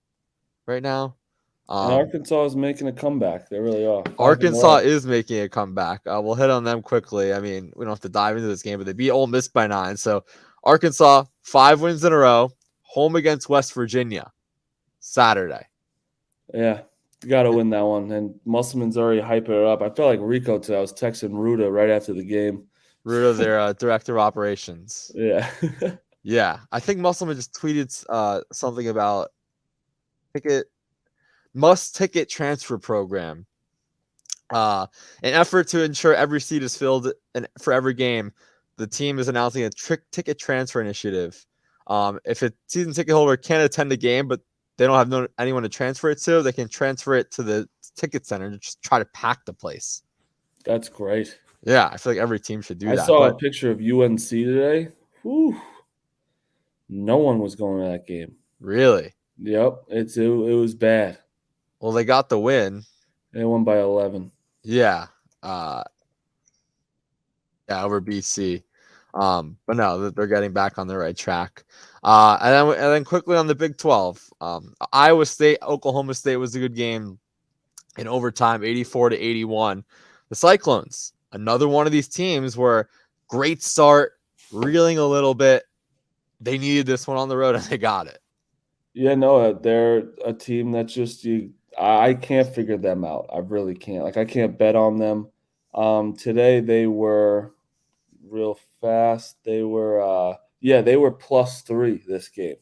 right now. And Arkansas is making a comeback. They really are. Arkansas is making a comeback. We'll hit on them quickly. I mean, we don't have to dive into this game, but they beat Ole Miss by 9. So Arkansas, 5 wins in a row. Home against West Virginia, Saturday. Yeah, you got to win that one. And Musselman's already hyping it up. I felt like Rico today. I was texting Ruda right after the game. Ruda, their director of operations. Yeah. Yeah. I think Musselman just tweeted something about must-ticket transfer program. An effort to ensure every seat is filled for every game, the team is announcing a ticket transfer initiative. If a season ticket holder can't attend a game, but they don't have anyone to transfer it to, they can transfer it to the ticket center and just try to pack the place. That's great. Yeah, I feel like every team should do that. I saw a picture of UNC today. Whew. No one was going to that game. Really? Yep. It was bad. Well, they got the win. They won by 11. Yeah. Over BC. But no, they're getting back on the right track. And then quickly on the Big 12, Iowa State, Oklahoma State was a good game in overtime, 84-81. The Cyclones, another one of these teams where great start, reeling a little bit. They needed this one on the road and they got it. Yeah, no, they're a team that's just I can't figure them out. I really can't. Like I can't bet on them. Today they were real fast. They were they were +3 this game.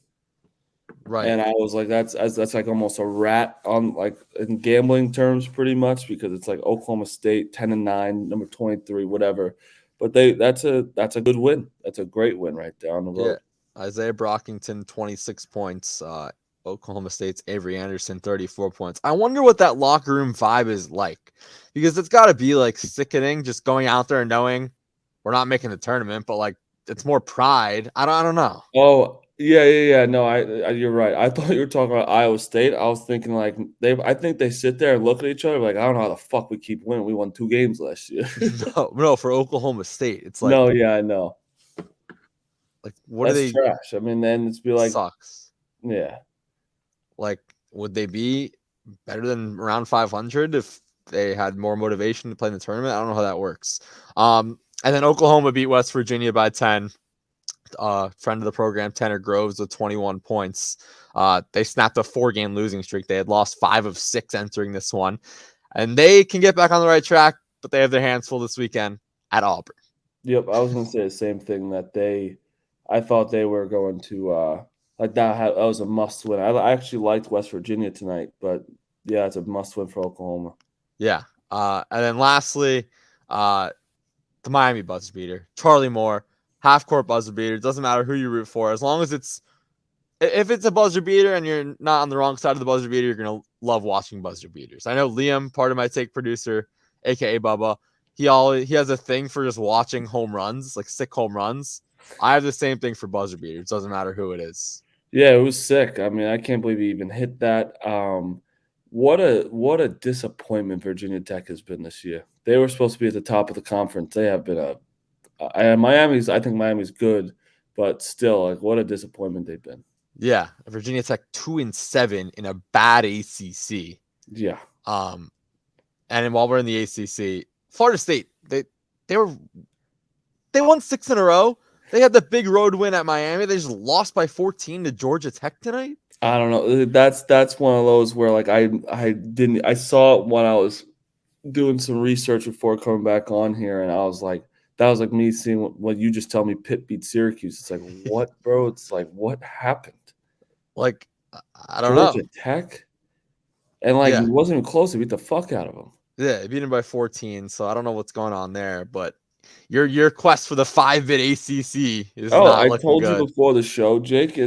Right. And I was like, that's like almost a rat on like in gambling terms, pretty much, because it's like Oklahoma State 10-9, number 23, whatever. But that's a good win. That's a great win right there on the road. Yeah. Isaiah Brockington, 26 points. Oklahoma State's Avery Anderson, 34 points. I wonder what that locker room vibe is like, because it's got to be like sickening just going out there and knowing we're not making the tournament, but like it's more pride. I don't know. Oh, yeah. No, you're right. I thought you were talking about Iowa State. I was thinking like I think they sit there and look at each other like, I don't know how the fuck we keep winning. We won 2 games last year. No, for Oklahoma State, it's like no, yeah, I know. Like what That's are they? Trash. I mean, then it's be like sucks. Yeah. Like, would they be better than around 500 if they had more motivation to play in the tournament? I don't know how that works. And then Oklahoma beat West Virginia by 10. Friend of the program, Tanner Groves, with 21 points. They snapped a 4-game losing streak. They had lost 5 of 6 entering this one. And they can get back on the right track, but they have their hands full this weekend at Auburn. Yep, I was going to say the same thing, that I thought they were going to that was a must win. I actually liked West Virginia tonight, but yeah, it's a must win for Oklahoma. Yeah. And then lastly, the Miami buzzer beater, Charlie Moore, half court buzzer beater. It doesn't matter who you root for, as long as if it's a buzzer beater and you're not on the wrong side of the buzzer beater, you're gonna love watching buzzer beaters. I know Liam, part of my take producer, aka Bubba, he has a thing for just watching home runs, like sick home runs. I have the same thing for buzzer beaters. Doesn't matter who it is. Yeah, it was sick. I mean, I can't believe he even hit that. What a disappointment Virginia Tech has been this year. They were supposed to be at the top of the conference. They have been I think Miami's good, but still, like, what a disappointment they've been. Yeah, Virginia Tech 2-7 in a bad ACC. Yeah. And then while we're in the ACC, Florida State, they won 6 in a row. They had the big road win at Miami. They just lost by 14 to Georgia Tech tonight. I don't know. That's one of those where like I saw it when I was doing some research before coming back on here, and I was like, that was like me seeing what you just tell me. Pitt beat Syracuse. It's like, what, bro? It's like, what happened? Like, I don't know. Georgia Tech, and like Yeah. it wasn't even close. They beat the fuck out of them. Yeah, they beat him by 14. So I don't know what's going on there, but your quest for the 5-bit ACC is Oh, not I looking told good. you before the show, Jake.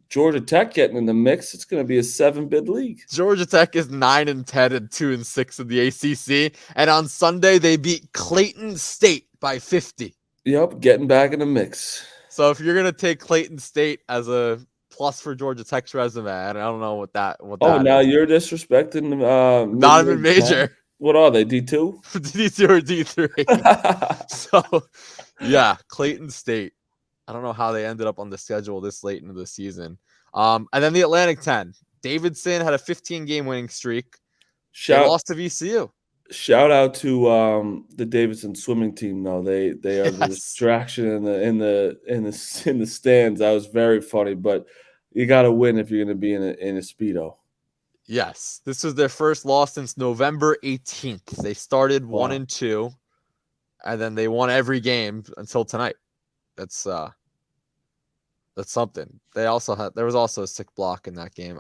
Georgia Tech getting in the mix. It's going to be a 7-bid league. Georgia Tech is 9-10 and 2-6 in the ACC, and on Sunday they beat Clayton State by 50. Yep, getting back in the mix. So if you're gonna take Clayton State as a plus for Georgia Tech's resume, I don't know what that. Oh, now is. you're disrespecting Not even major. What are they? D2? D2 or D3. So yeah, Clayton State. I don't know how they ended up on the schedule this late into the season. And then the Atlantic 10. Davidson had a 15-game winning streak. They lost to VCU. Shout out to the Davidson swimming team. though. They are the distraction in the stands. That was very funny, but you got to win if you're going to be in a Speedo. Yes, this was their first loss since November 18th. They started 1-2, and then they won every game until tonight. That's something. There was also a sick block in that game,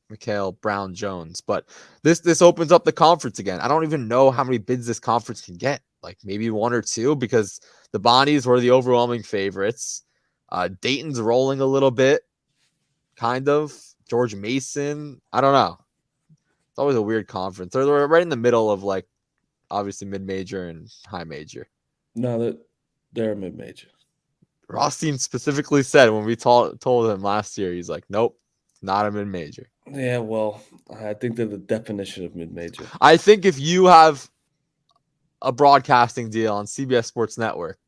Mikhail Brown-Jones. But this opens up the conference again. I don't even know how many bids this conference can get. Like maybe 1 or 2, because the Bonnies were the overwhelming favorites. Dayton's rolling a little bit, kind of. George Mason, I don't know. It's always a weird conference. They're right in the middle of like obviously mid-major and high major. No, they're a mid-major. Rothstein specifically said when we told him last year, he's like, nope, not a mid-major. Yeah, well, I think they're the definition of mid-major. I think if you have a broadcasting deal on CBS Sports Network,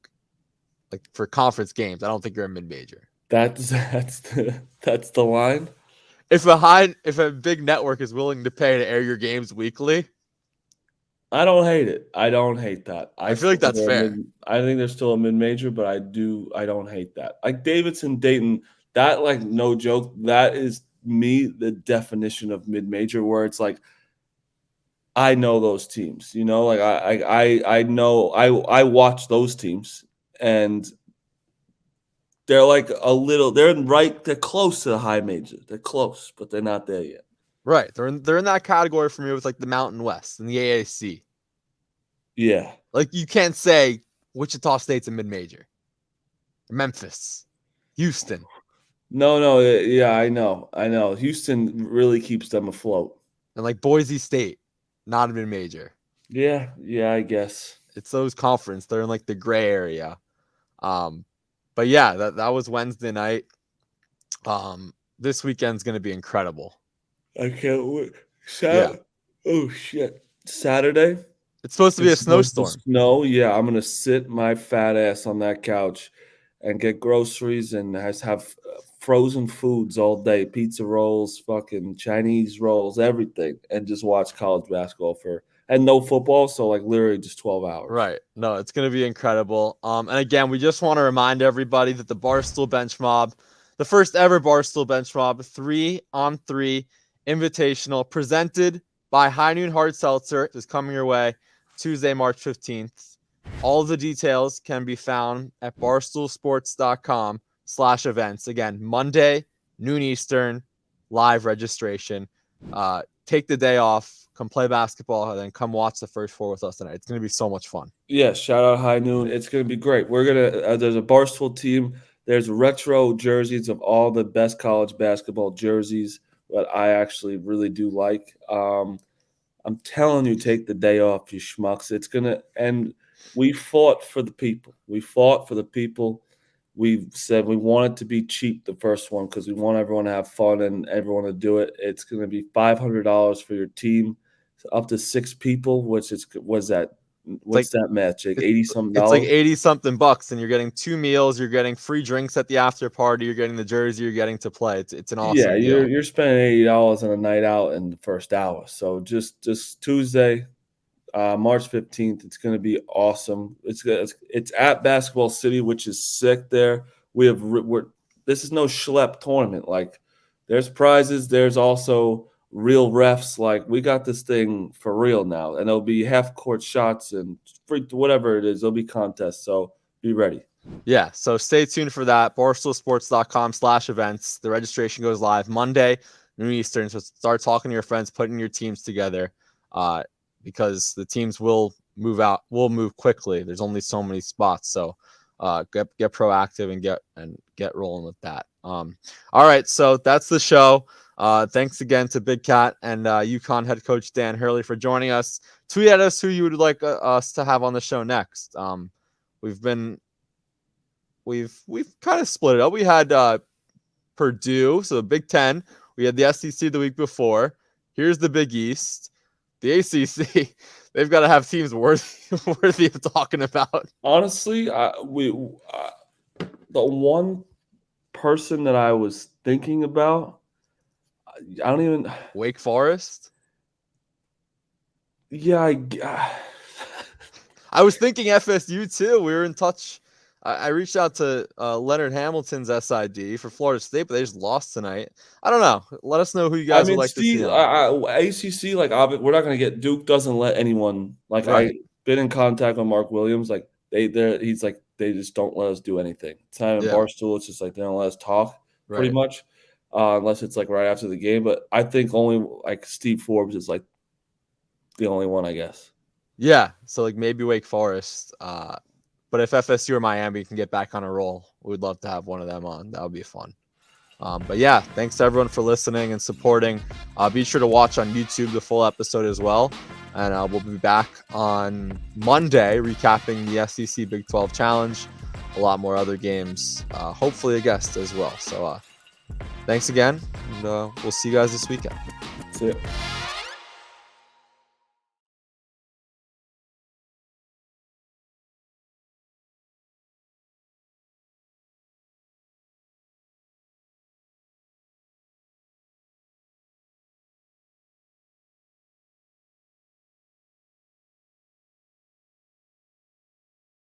like for conference games, I don't think you're a mid-major. That's the line. If a big network is willing to pay to air your games weekly, I don't hate it. I don't hate that. I feel like that's fair. I think they're still a mid-major, but I don't hate that. Like Davidson, Dayton, that like no joke, that is the definition of mid-major, where it's like I know those teams, like I know I watch those teams, and they're like they're close to the high major. They're close, but they're not there yet. Right. They're in that category for me with like the Mountain West and the AAC. Yeah. Like you can't say Wichita State's a mid-major. Memphis, Houston. No. Yeah, I know. Houston really keeps them afloat. And like Boise State, not a mid-major. Yeah, I guess. It's those conference. They're in like the gray area. But yeah, that was Wednesday night. This weekend's gonna be incredible. I can't wait. Oh shit! Saturday. It's supposed to be a snowstorm. Snow. Yeah, I'm gonna sit my fat ass on that couch and get groceries and have frozen foods all day: pizza rolls, fucking Chinese rolls, everything, and just watch college basketball and no football, so like literally just 12 hours. Right. No, it's gonna be incredible. And again, we just want to remind everybody that the Barstool Bench Mob, the first ever Barstool Bench Mob 3-on-3 Invitational, presented by High Noon Hard Seltzer, is coming your way Tuesday, March 15th. All of the details can be found at barstoolsports.com/events. Again, Monday, noon Eastern, live registration. Take the day off, come play basketball, and then come watch the first four with us tonight. It's going to be so much fun. Yeah, shout out High Noon. It's going to be great. We're going to there's a Barstool team. There's retro jerseys of all the best college basketball jerseys that I actually really do like. I'm telling you, take the day off, you schmucks. It's going to – and we fought for the people. We said we want it to be cheap, the first one, because we want everyone to have fun and everyone to do it. It's going to be $500 for your team, up to 6 people, which was that What's that match? Like 80 something It's dollars. like 80 something bucks, and you're getting 2 meals, you're getting free drinks at the after party, you're getting the jersey, you're getting to play. It's an awesome deal. You're spending $80 on a night out in the first hour. So just Tuesday, March 15th. It's going to be awesome. It's at Basketball City, which is sick. There this is no schlep tournament. Like there's prizes. There's also real refs. Like we got this thing for real now, and there'll be half court shots and free whatever it is. There'll be contests. So be ready. Yeah, so stay tuned for that. BarstoolSports.com/events. The registration goes live Monday, noon Eastern. So start talking to your friends, putting your teams together, because the teams will move quickly. There's only so many spots, so get proactive and get rolling with that. All right, so that's the show. Thanks again to Big Cat and UConn head coach Dan Hurley for joining us. Tweet at us who you would like us to have on the show next. We've kind of split it up. We had Purdue, so the Big Ten. We had the SEC the week before. Here's the Big East, the ACC. They've got to have teams worthy of talking about. Honestly, the one person that I was thinking about, I don't even. Wake Forest. Yeah, I was thinking FSU too. We were in touch. I reached out to Leonard Hamilton's SID for Florida State, but they just lost tonight. I don't know. Let us know who you guys would like to see. ACC, like we're not going to get. Duke doesn't let anyone. Like Right. I've been in contact with Mark Williams. Like he's like they just don't let us do anything. It's not even Barstool. It's just like they don't let us talk pretty much, unless it's like right after the game. But I think only like Steve Forbes is like the only one, I guess. Yeah. So like maybe Wake Forest. But if FSU or Miami can get back on a roll, we'd love to have one of them on. That would be fun. But yeah, thanks to everyone for listening and supporting. Be sure to watch on YouTube the full episode as well. And we'll be back on Monday recapping the SEC Big 12 Challenge, a lot more other games, hopefully a guest as well. So thanks again, and we'll see you guys this weekend. See ya.